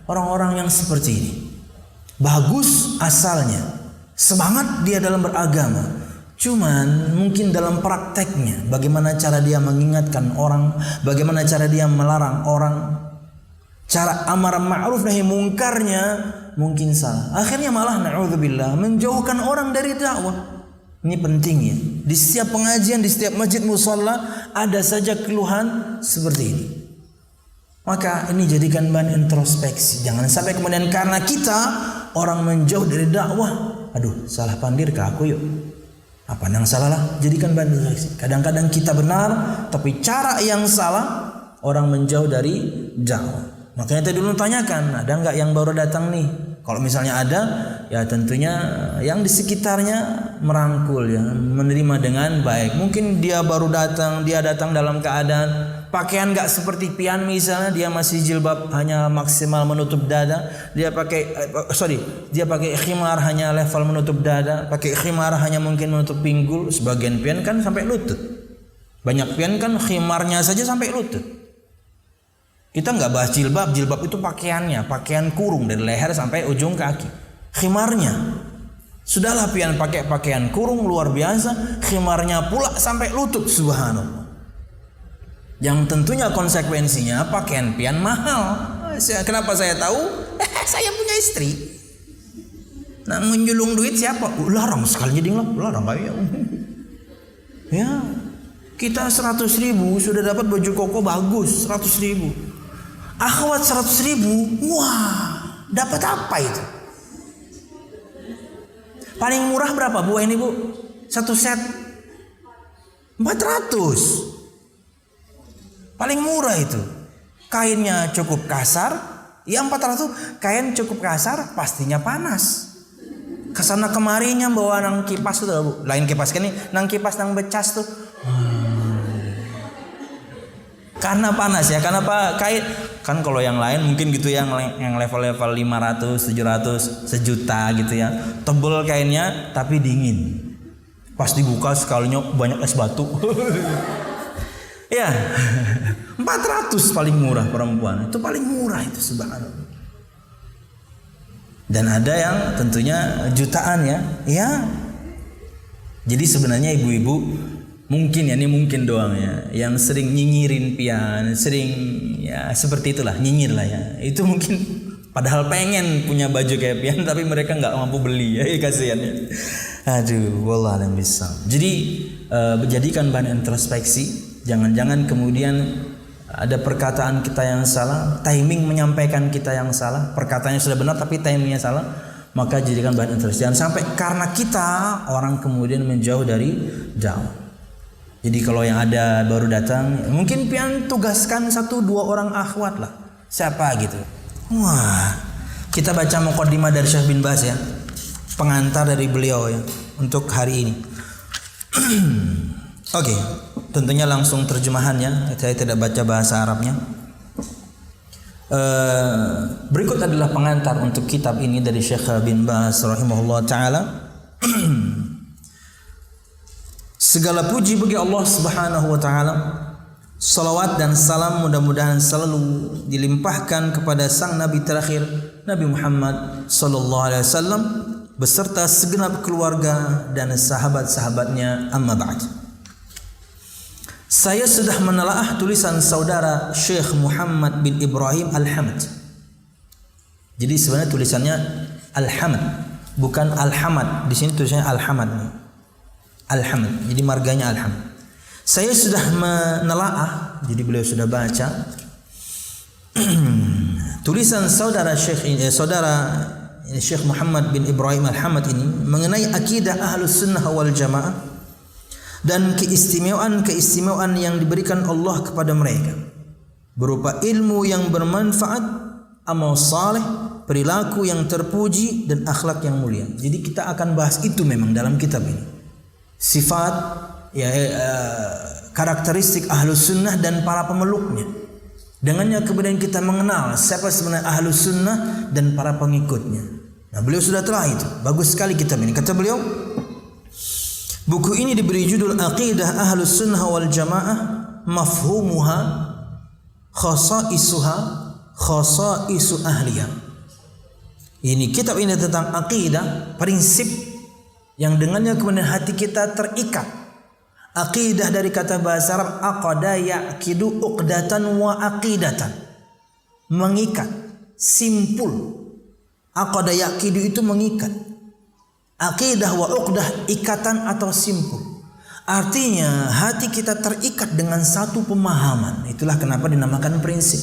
orang-orang yang seperti ini. Bagus asalnya, semangat dia dalam beragama, cuman mungkin dalam prakteknya, bagaimana cara dia mengingatkan orang, bagaimana cara dia melarang orang, cara amar ma'ruf nahi mungkarnya mungkin salah. Akhirnya malah na'udzubillah menjauhkan orang dari dakwah. Ini penting ya. Di setiap pengajian, di setiap masjid musalla ada saja keluhan seperti ini. Maka ini jadikan bahan introspeksi. Jangan sampai kemudian karena kita orang menjauh dari dakwah, aduh salah pandir ke aku yuk. Apa yang salah lah? Jadikan bahan introspeksi. Kadang-kadang kita benar, tapi cara yang salah orang menjauh dari dakwah. Makanya tadi dulu tanyakan, ada nggak yang baru datang nih? Kalau misalnya ada, ya tentunya yang di sekitarnya merangkul ya, menerima dengan baik. Mungkin dia baru datang, dia datang dalam keadaan pakaian nggak seperti pian misalnya, dia masih jilbab hanya maksimal menutup dada, dia pakai khimar hanya level menutup dada, pakai khimar hanya mungkin menutup pinggul, sebagian pian kan sampai lutut. Banyak pian kan khimarnya saja sampai lutut. Kita nggak bahas jilbab, jilbab itu pakaiannya, pakaian kurung dari leher sampai ujung kaki. Khimarnya, sudahlah pian pakai pakaian kurung luar biasa, khimarnya pula sampai lutut, subhanallah. Yang tentunya konsekuensinya pakaian pian mahal. Kenapa saya tahu? Saya punya istri. Nah menjulung duit siapa? Larang sekali jadi larang kayak. Ya, kita 100.000 sudah dapat baju koko bagus, 100.000. Akhwat 100.000, wah, dapat apa itu? Paling murah berapa bu ini bu? Satu set 400. Paling murah itu. Kainnya cukup kasar, ya 400. Kain cukup kasar, pastinya panas. Kesana kemarinya bawa nang kipas tuh bu. Lain kipas kan nih, nang kipas nang becas tuh. Karena panas ya, karena kain kan kalau yang lain mungkin gitu yang level-level 500, 700, sejuta gitu ya. Tebel kainnya tapi dingin. Pas dibuka sekalinya banyak es batu. Ya. 400 paling murah perempuan. Itu paling murah itu subhanallah. Dan ada yang tentunya jutaan ya. Ya. Jadi sebenarnya ibu-ibu mungkin ya, ini mungkin doang ya, yang sering nyinyirin pian, sering ya seperti itulah, nyinyir lah ya. Itu mungkin padahal pengen punya baju kayak pian tapi mereka nggak mampu beli ya, kasihan ya. Aduh, wallahualam bisa. Jadi jadikan bahan introspeksi. Jangan-jangan kemudian ada perkataan kita yang salah, timing menyampaikan kita yang salah, perkataannya sudah benar tapi timingnya salah, maka jadikan bahan introspeksi. Jangan sampai karena kita orang kemudian menjauh dari dakwah. Jadi kalau yang ada baru datang, mungkin pian tugaskan 1-2 orang akhwat lah. Siapa gitu. Wah, kita baca muqaddimah dari Syekh bin Baz ya. Pengantar dari beliau ya untuk hari ini. Oke, tentunya langsung terjemahannya. Saya tidak baca bahasa Arabnya. Berikut adalah pengantar untuk kitab ini dari Syekh bin Baz rahimahullah taala. Segala puji bagi Allah Subhanahu wa taala. Salawat dan salam mudah-mudahan selalu dilimpahkan kepada sang nabi terakhir Nabi Muhammad sallallahu alaihi wasallam beserta segenap keluarga dan sahabat-sahabatnya, amma ba'd. Saya sudah menelaah tulisan saudara Syekh Muhammad bin Ibrahim Al-Hamad. Jadi sebenarnya tulisannya Al-Hamad, bukan Al-Hamad. Di sini tulisannya Al-Hamad. Al-Hamad, jadi marganya Al-Hamad. Saya sudah menelaah, jadi beliau sudah baca tulisan saudara Syekh Muhammad bin Ibrahim Al-Hamad ini mengenai akidah Ahlus Sunnah wal Jamaah dan keistimewaan yang diberikan Allah kepada mereka berupa ilmu yang bermanfaat, amal saleh, perilaku yang terpuji dan akhlak yang mulia. Jadi kita akan bahas itu memang dalam kitab ini. Sifat ya, karakteristik Ahlus Sunnah dan para pemeluknya. Dengannya kemudian kita mengenal siapa sebenarnya Ahlus Sunnah dan para pengikutnya. Nah, beliau sudah telah itu. Bagus sekali kitab ini. Kata beliau, buku ini diberi judul Aqidah Ahlus Sunnah wal Jamaah, mafhumuha, khasaisuha, khasaisu ahliha. Ini kitab ini tentang akidah, prinsip yang dengannya kemudian hati kita terikat. Akidah dari kata bahasa Arab aqada yaqidu uqdatan wa aqidatan. Mengikat, simpul. Aqada yaqidu itu mengikat. Aqidah wa uqdah ikatan atau simpul. Artinya hati kita terikat dengan satu pemahaman. Itulah kenapa dinamakan prinsip.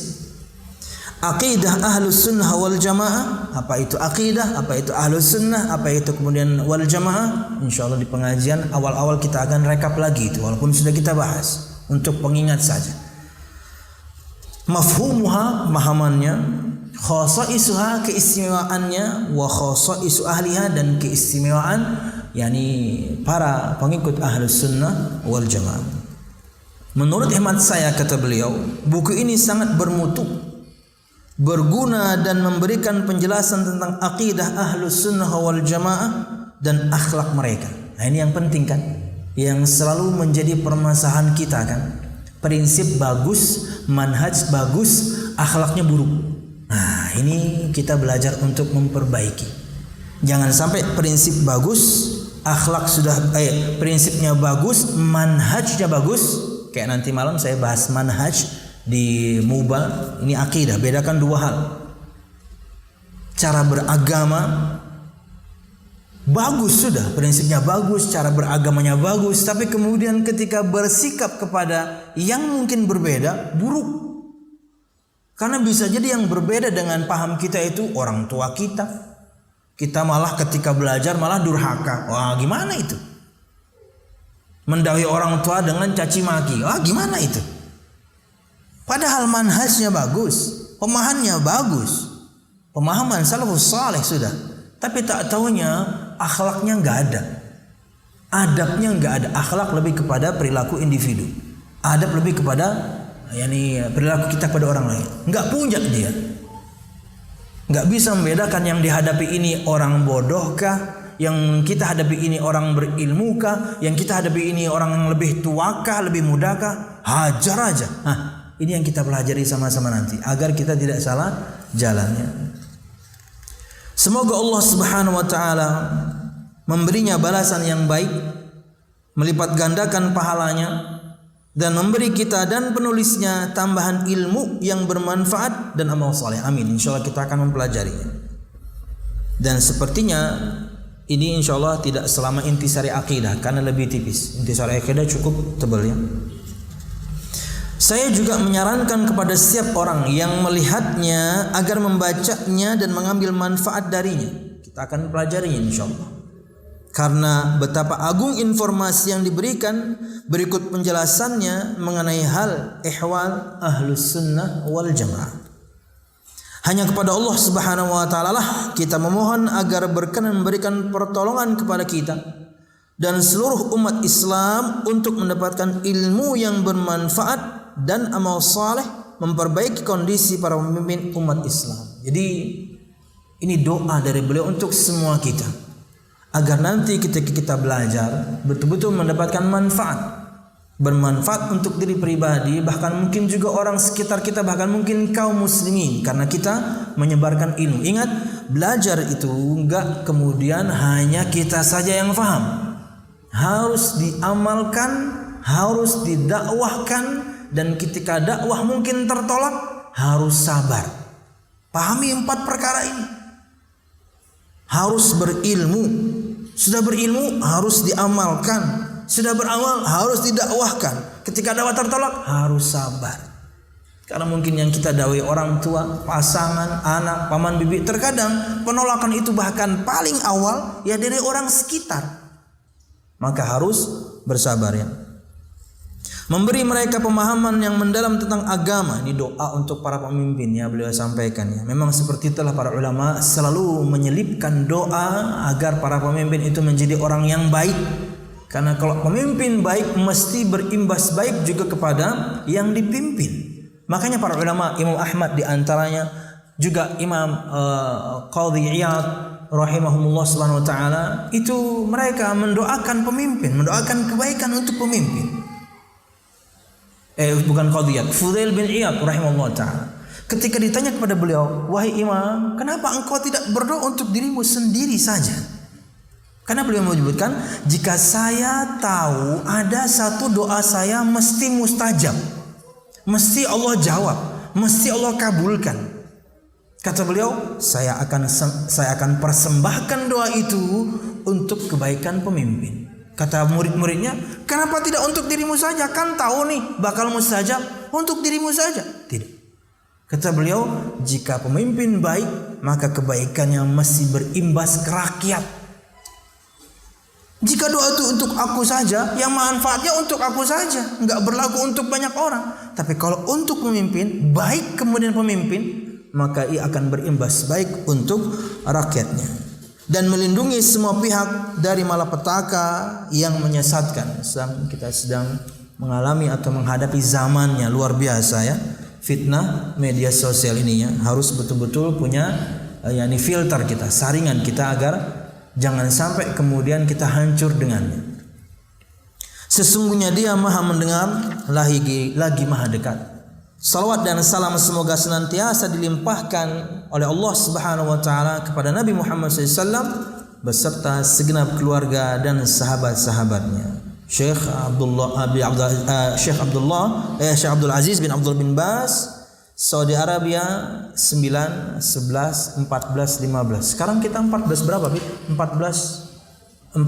Aqidah ahlus sunnah wal jamaah. Apa itu aqidah? Apa itu ahlus sunnah? Apa itu kemudian wal jamaah? InsyaAllah di pengajian awal-awal kita akan rekap lagi itu, walaupun sudah kita bahas, untuk pengingat saja. Mafhumuha, pemahamannya, khasaisuha, keistimewaannya, wa khasaisu ahliha, dan keistimewaan yakni para pengikut ahlus sunnah wal jamaah. Menurut hemat saya, kata beliau, buku ini sangat bermutu, berguna dan memberikan penjelasan tentang akidah ahlus sunnah wal jamaah dan akhlak mereka. Nah, ini yang penting kan, yang selalu menjadi permasalahan kita kan. Prinsip bagus, manhaj bagus, akhlaknya buruk. Nah, ini kita belajar untuk memperbaiki. Jangan sampai prinsip bagus, akhlak sudah prinsipnya bagus, manhajnya bagus. Kayak nanti malam saya bahas manhaj di Muba. Ini akidah, bedakan dua hal. Cara beragama bagus, sudah prinsipnya bagus, cara beragamanya bagus, tapi kemudian ketika bersikap kepada yang mungkin berbeda, buruk. Karena bisa jadi yang berbeda dengan paham kita itu orang tua kita. Kita malah ketika belajar malah durhaka. Wah, gimana itu? Mendakwahi orang tua dengan caci maki. Wah, gimana itu? Padahal manhajnya bagus, pemahamannya bagus, pemahaman salafus saleh sudah, tapi tak taunya akhlaknya nggak ada, adabnya nggak ada. Akhlak lebih kepada perilaku individu, adab lebih kepada perilaku kita pada orang lain. Nggak punya dia, nggak bisa membedakan yang dihadapi ini orang bodohkah, yang kita hadapi ini orang berilmukah, yang kita hadapi ini orang yang lebih tuakah, lebih mudakah. Hajar aja. Ini yang kita pelajari sama-sama nanti agar kita tidak salah jalannya. Semoga Allah Subhanahu wa taala memberinya balasan yang baik, melipat gandakan pahalanya, dan memberi kita dan penulisnya tambahan ilmu yang bermanfaat dan amal saleh. Amin. Insyaallah kita akan mempelajarinya. Dan sepertinya ini insyaallah tidak selama intisari akidah karena lebih tipis. Intisari akidah cukup tebal ya. Saya juga menyarankan kepada setiap orang yang melihatnya agar membacanya dan mengambil manfaat darinya. Kita akan pelajarinya insyaallah. Karena betapa agung informasi yang diberikan, berikut penjelasannya mengenai hal ihwal ahlus sunnah wal jamaah. Hanya kepada Allah Subhanahu wa taala lah kita memohon agar berkenan memberikan pertolongan kepada kita dan seluruh umat Islam untuk mendapatkan ilmu yang bermanfaat dan amal saleh, memperbaiki kondisi para pemimpin umat Islam. Jadi ini doa dari beliau untuk semua kita, agar nanti ketika kita belajar betul-betul mendapatkan manfaat, bermanfaat untuk diri pribadi, bahkan mungkin juga orang sekitar kita, bahkan mungkin kaum muslimin, karena kita menyebarkan ilmu. Ingat, belajar itu enggak kemudian hanya kita saja yang faham, harus diamalkan, harus didakwahkan. Dan ketika dakwah mungkin tertolak, harus sabar. Pahami 4 perkara ini. Harus berilmu. Sudah berilmu harus diamalkan. Sudah beramal harus didakwahkan. Ketika dakwah tertolak, harus sabar. Karena mungkin yang kita dakwai orang tua, pasangan, anak, paman, bibi, terkadang penolakan itu bahkan paling awal ya dari orang sekitar. Maka harus bersabar ya. Memberi mereka pemahaman yang mendalam tentang agama. Ini doa untuk para pemimpin ya, beliau sampaikan ya. Memang seperti itulah para ulama selalu menyelipkan doa agar para pemimpin itu menjadi orang yang baik. Karena kalau pemimpin baik mesti berimbas baik juga kepada yang dipimpin. Makanya para ulama, Imam Ahmad diantaranya, juga Imam Qadhi Iyad rahimahumullah subhanahu wa ta'ala, itu mereka mendoakan pemimpin, mendoakan kebaikan untuk pemimpin. Bukan Qadhi Iyad, Fudail bin Iyad rahimahullah ta'ala. Ketika ditanya kepada beliau, wahai imam, kenapa engkau tidak berdoa untuk dirimu sendiri saja? Karena beliau menyebutkan, jika saya tahu ada satu doa saya mesti mustajab, mesti Allah jawab, mesti Allah kabulkan. Kata beliau, saya akan persembahkan doa itu untuk kebaikan pemimpin. Kata murid-muridnya, kenapa tidak untuk dirimu saja? Kan tahu nih bakal mustajab, untuk dirimu saja. Tidak. Kata beliau, jika pemimpin baik, maka kebaikannya mesti berimbas ke rakyat. Jika doa itu untuk aku saja, yang manfaatnya untuk aku saja, nggak berlaku untuk banyak orang. Tapi kalau untuk pemimpin, baik kemudian pemimpin, maka ia akan berimbas baik untuk rakyatnya. Dan melindungi semua pihak dari malapetaka yang menyesatkan. Kita sedang mengalami atau menghadapi zamannya luar biasa ya. Fitnah media sosial ini ya, harus betul-betul punya filter kita, saringan kita agar jangan sampai kemudian kita hancur dengannya. Sesungguhnya Dia Maha mendengar lagi Maha dekat. Salawat dan salam semoga senantiasa dilimpahkan oleh Allah Subhanahu wa taala kepada Nabi Muhammad SAW beserta segenap keluarga dan sahabat-sahabatnya. Syekh Abdul Aziz bin Abdul bin Baz, Saudi Arabia 9, 11, 14, 15. Sekarang kita 14 berapa, Bib? 42.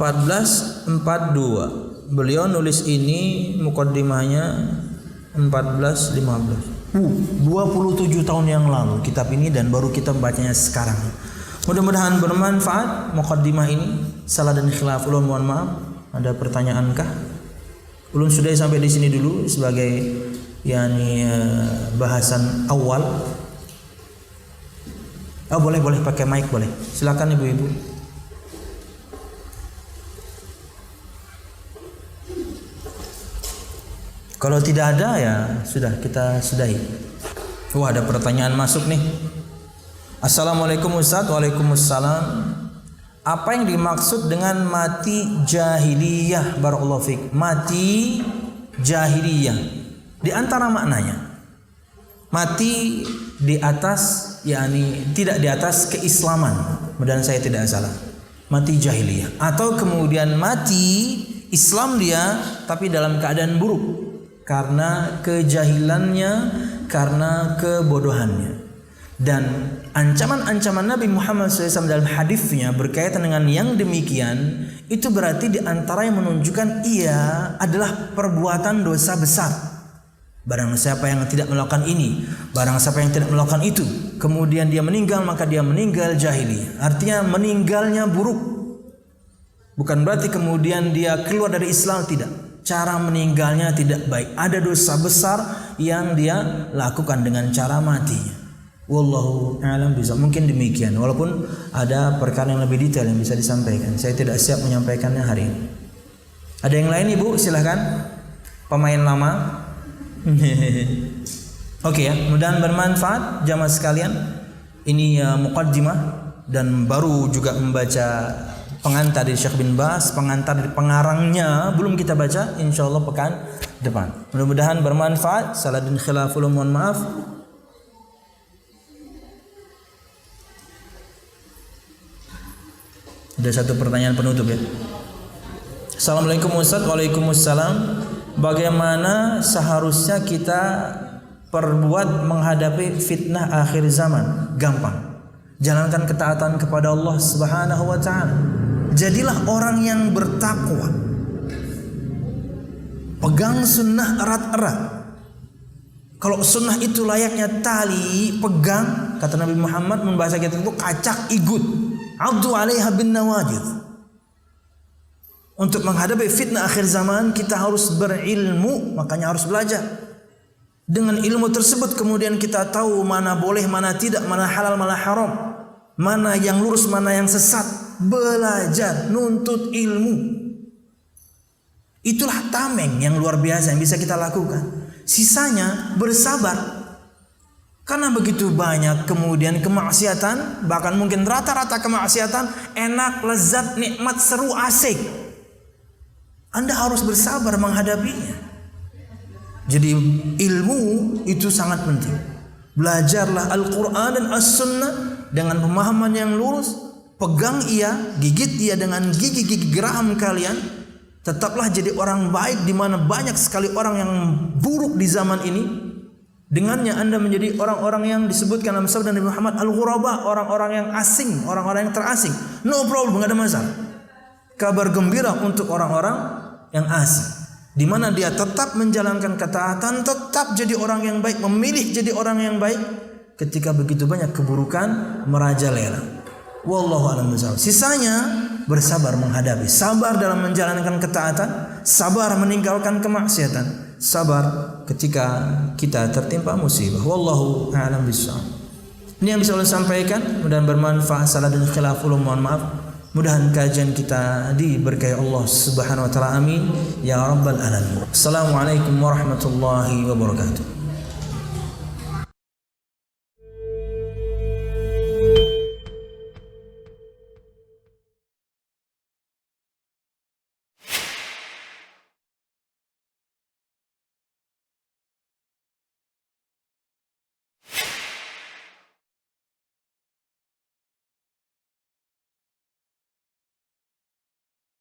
Beliau nulis ini mukaddimahnya 14, 15. 27 tahun yang lalu kitab ini dan baru kita membacanya sekarang. Mudah-mudahan bermanfaat mukaddimah ini. Salah dan khilaf ulun mohon maaf. Ada pertanyaankah? Ulun sudah sampai di sini dulu sebagai bahasan awal. Oh, boleh pakai mic boleh. Silakan ibu-ibu. Kalau tidak ada ya sudah kita sudahi. Wah, ada pertanyaan masuk nih. Assalamualaikum Ustaz. Waalaikumsalam. Apa yang dimaksud dengan mati jahiliyah? Barakallahu fiik. Mati jahiliyah. Di antara maknanya, mati di atas, tidak di atas keislaman. Dan saya tidak salah. Mati jahiliyah. Atau kemudian mati Islam dia, tapi dalam keadaan buruk. Karena kejahilannya, karena kebodohannya. Dan ancaman-ancaman Nabi Muhammad SAW dalam hadisnya berkaitan dengan yang demikian, itu berarti di antara yang menunjukkan ia adalah perbuatan dosa besar. Barang siapa yang tidak melakukan ini, barang siapa yang tidak melakukan itu, kemudian dia meninggal, maka dia meninggal jahiliyah. Artinya meninggalnya buruk. Bukan berarti kemudian dia keluar dari Islam, tidak. Cara meninggalnya tidak baik. Ada dosa besar yang dia lakukan dengan cara matinya. Wallahu a'lam bishawab. Mungkin demikian. Walaupun ada perkara yang lebih detail yang bisa disampaikan, saya tidak siap menyampaikannya hari ini. Ada yang lain ibu? Silahkan. Pemain lama. Oke ya. Mudah-mudahan bermanfaat jamaah sekalian. Ini muqaddimah dan baru juga membaca pengantar dari Syekh bin Baz, pengantar dari pengarangnya belum kita baca. Insyaallah pekan depan. Mudah-mudahan bermanfaat. Salah dan khilaful mohon maaf. Ada satu pertanyaan penutup ya. Assalamualaikum Ustaz. Waalaikumsalam. Bagaimana seharusnya kita perbuat menghadapi fitnah akhir zaman? Gampang. Jalankan ketaatan kepada Allah Subhanahu wa taala. Jadilah orang yang bertakwa. Pegang sunnah erat-erat. Kalau sunnah itu layaknya tali, pegang. Kata Nabi Muhammad membahasa kita itu kacak igut. Abdu 'alaiha bin nawajid. Untuk menghadapi fitnah akhir zaman kita harus berilmu, makanya harus belajar. Dengan ilmu tersebut kemudian kita tahu mana boleh, mana tidak, mana halal, mana haram, mana yang lurus, mana yang sesat. Belajar, nuntut ilmu. Itulah tameng yang luar biasa yang bisa kita lakukan. Sisanya bersabar. Karena begitu banyak kemudian kemaksiatan, bahkan mungkin rata-rata kemaksiatan enak, lezat, nikmat, seru, asik. Anda harus bersabar menghadapinya. Jadi ilmu itu sangat penting. Belajarlah Al-Quran dan As-Sunnah dengan pemahaman yang lurus. Pegang ia, gigit ia dengan gigi-gigi geram kalian. Tetaplah jadi orang baik, di mana banyak sekali orang yang buruk di zaman ini. Dengannya Anda menjadi orang-orang yang disebutkan dalam sabda Nabi Muhammad, al-ghuraba, orang-orang yang asing, orang-orang yang terasing. No problem, enggak ada masalah. Kabar gembira untuk orang-orang yang asing, di mana dia tetap menjalankan ketaatan, tetap jadi orang yang baik, memilih jadi orang yang baik ketika begitu banyak keburukan merajalela. Wallahu a'lam bishawab. Sisanya bersabar menghadapi, sabar dalam menjalankan ketaatan, sabar meninggalkan kemaksiatan, sabar ketika kita tertimpa musibah. Wallahu a'lam bishawab. Ini yang bisa saya sampaikan, mudah-mudahan bermanfaat. Salah dan khilaf, mohon maaf. Mudah-mudahan kajian kita diberkahi Allah Subhanahu wa taala. Amin ya rabbal alamin. Assalamualaikum warahmatullahi wabarakatuh.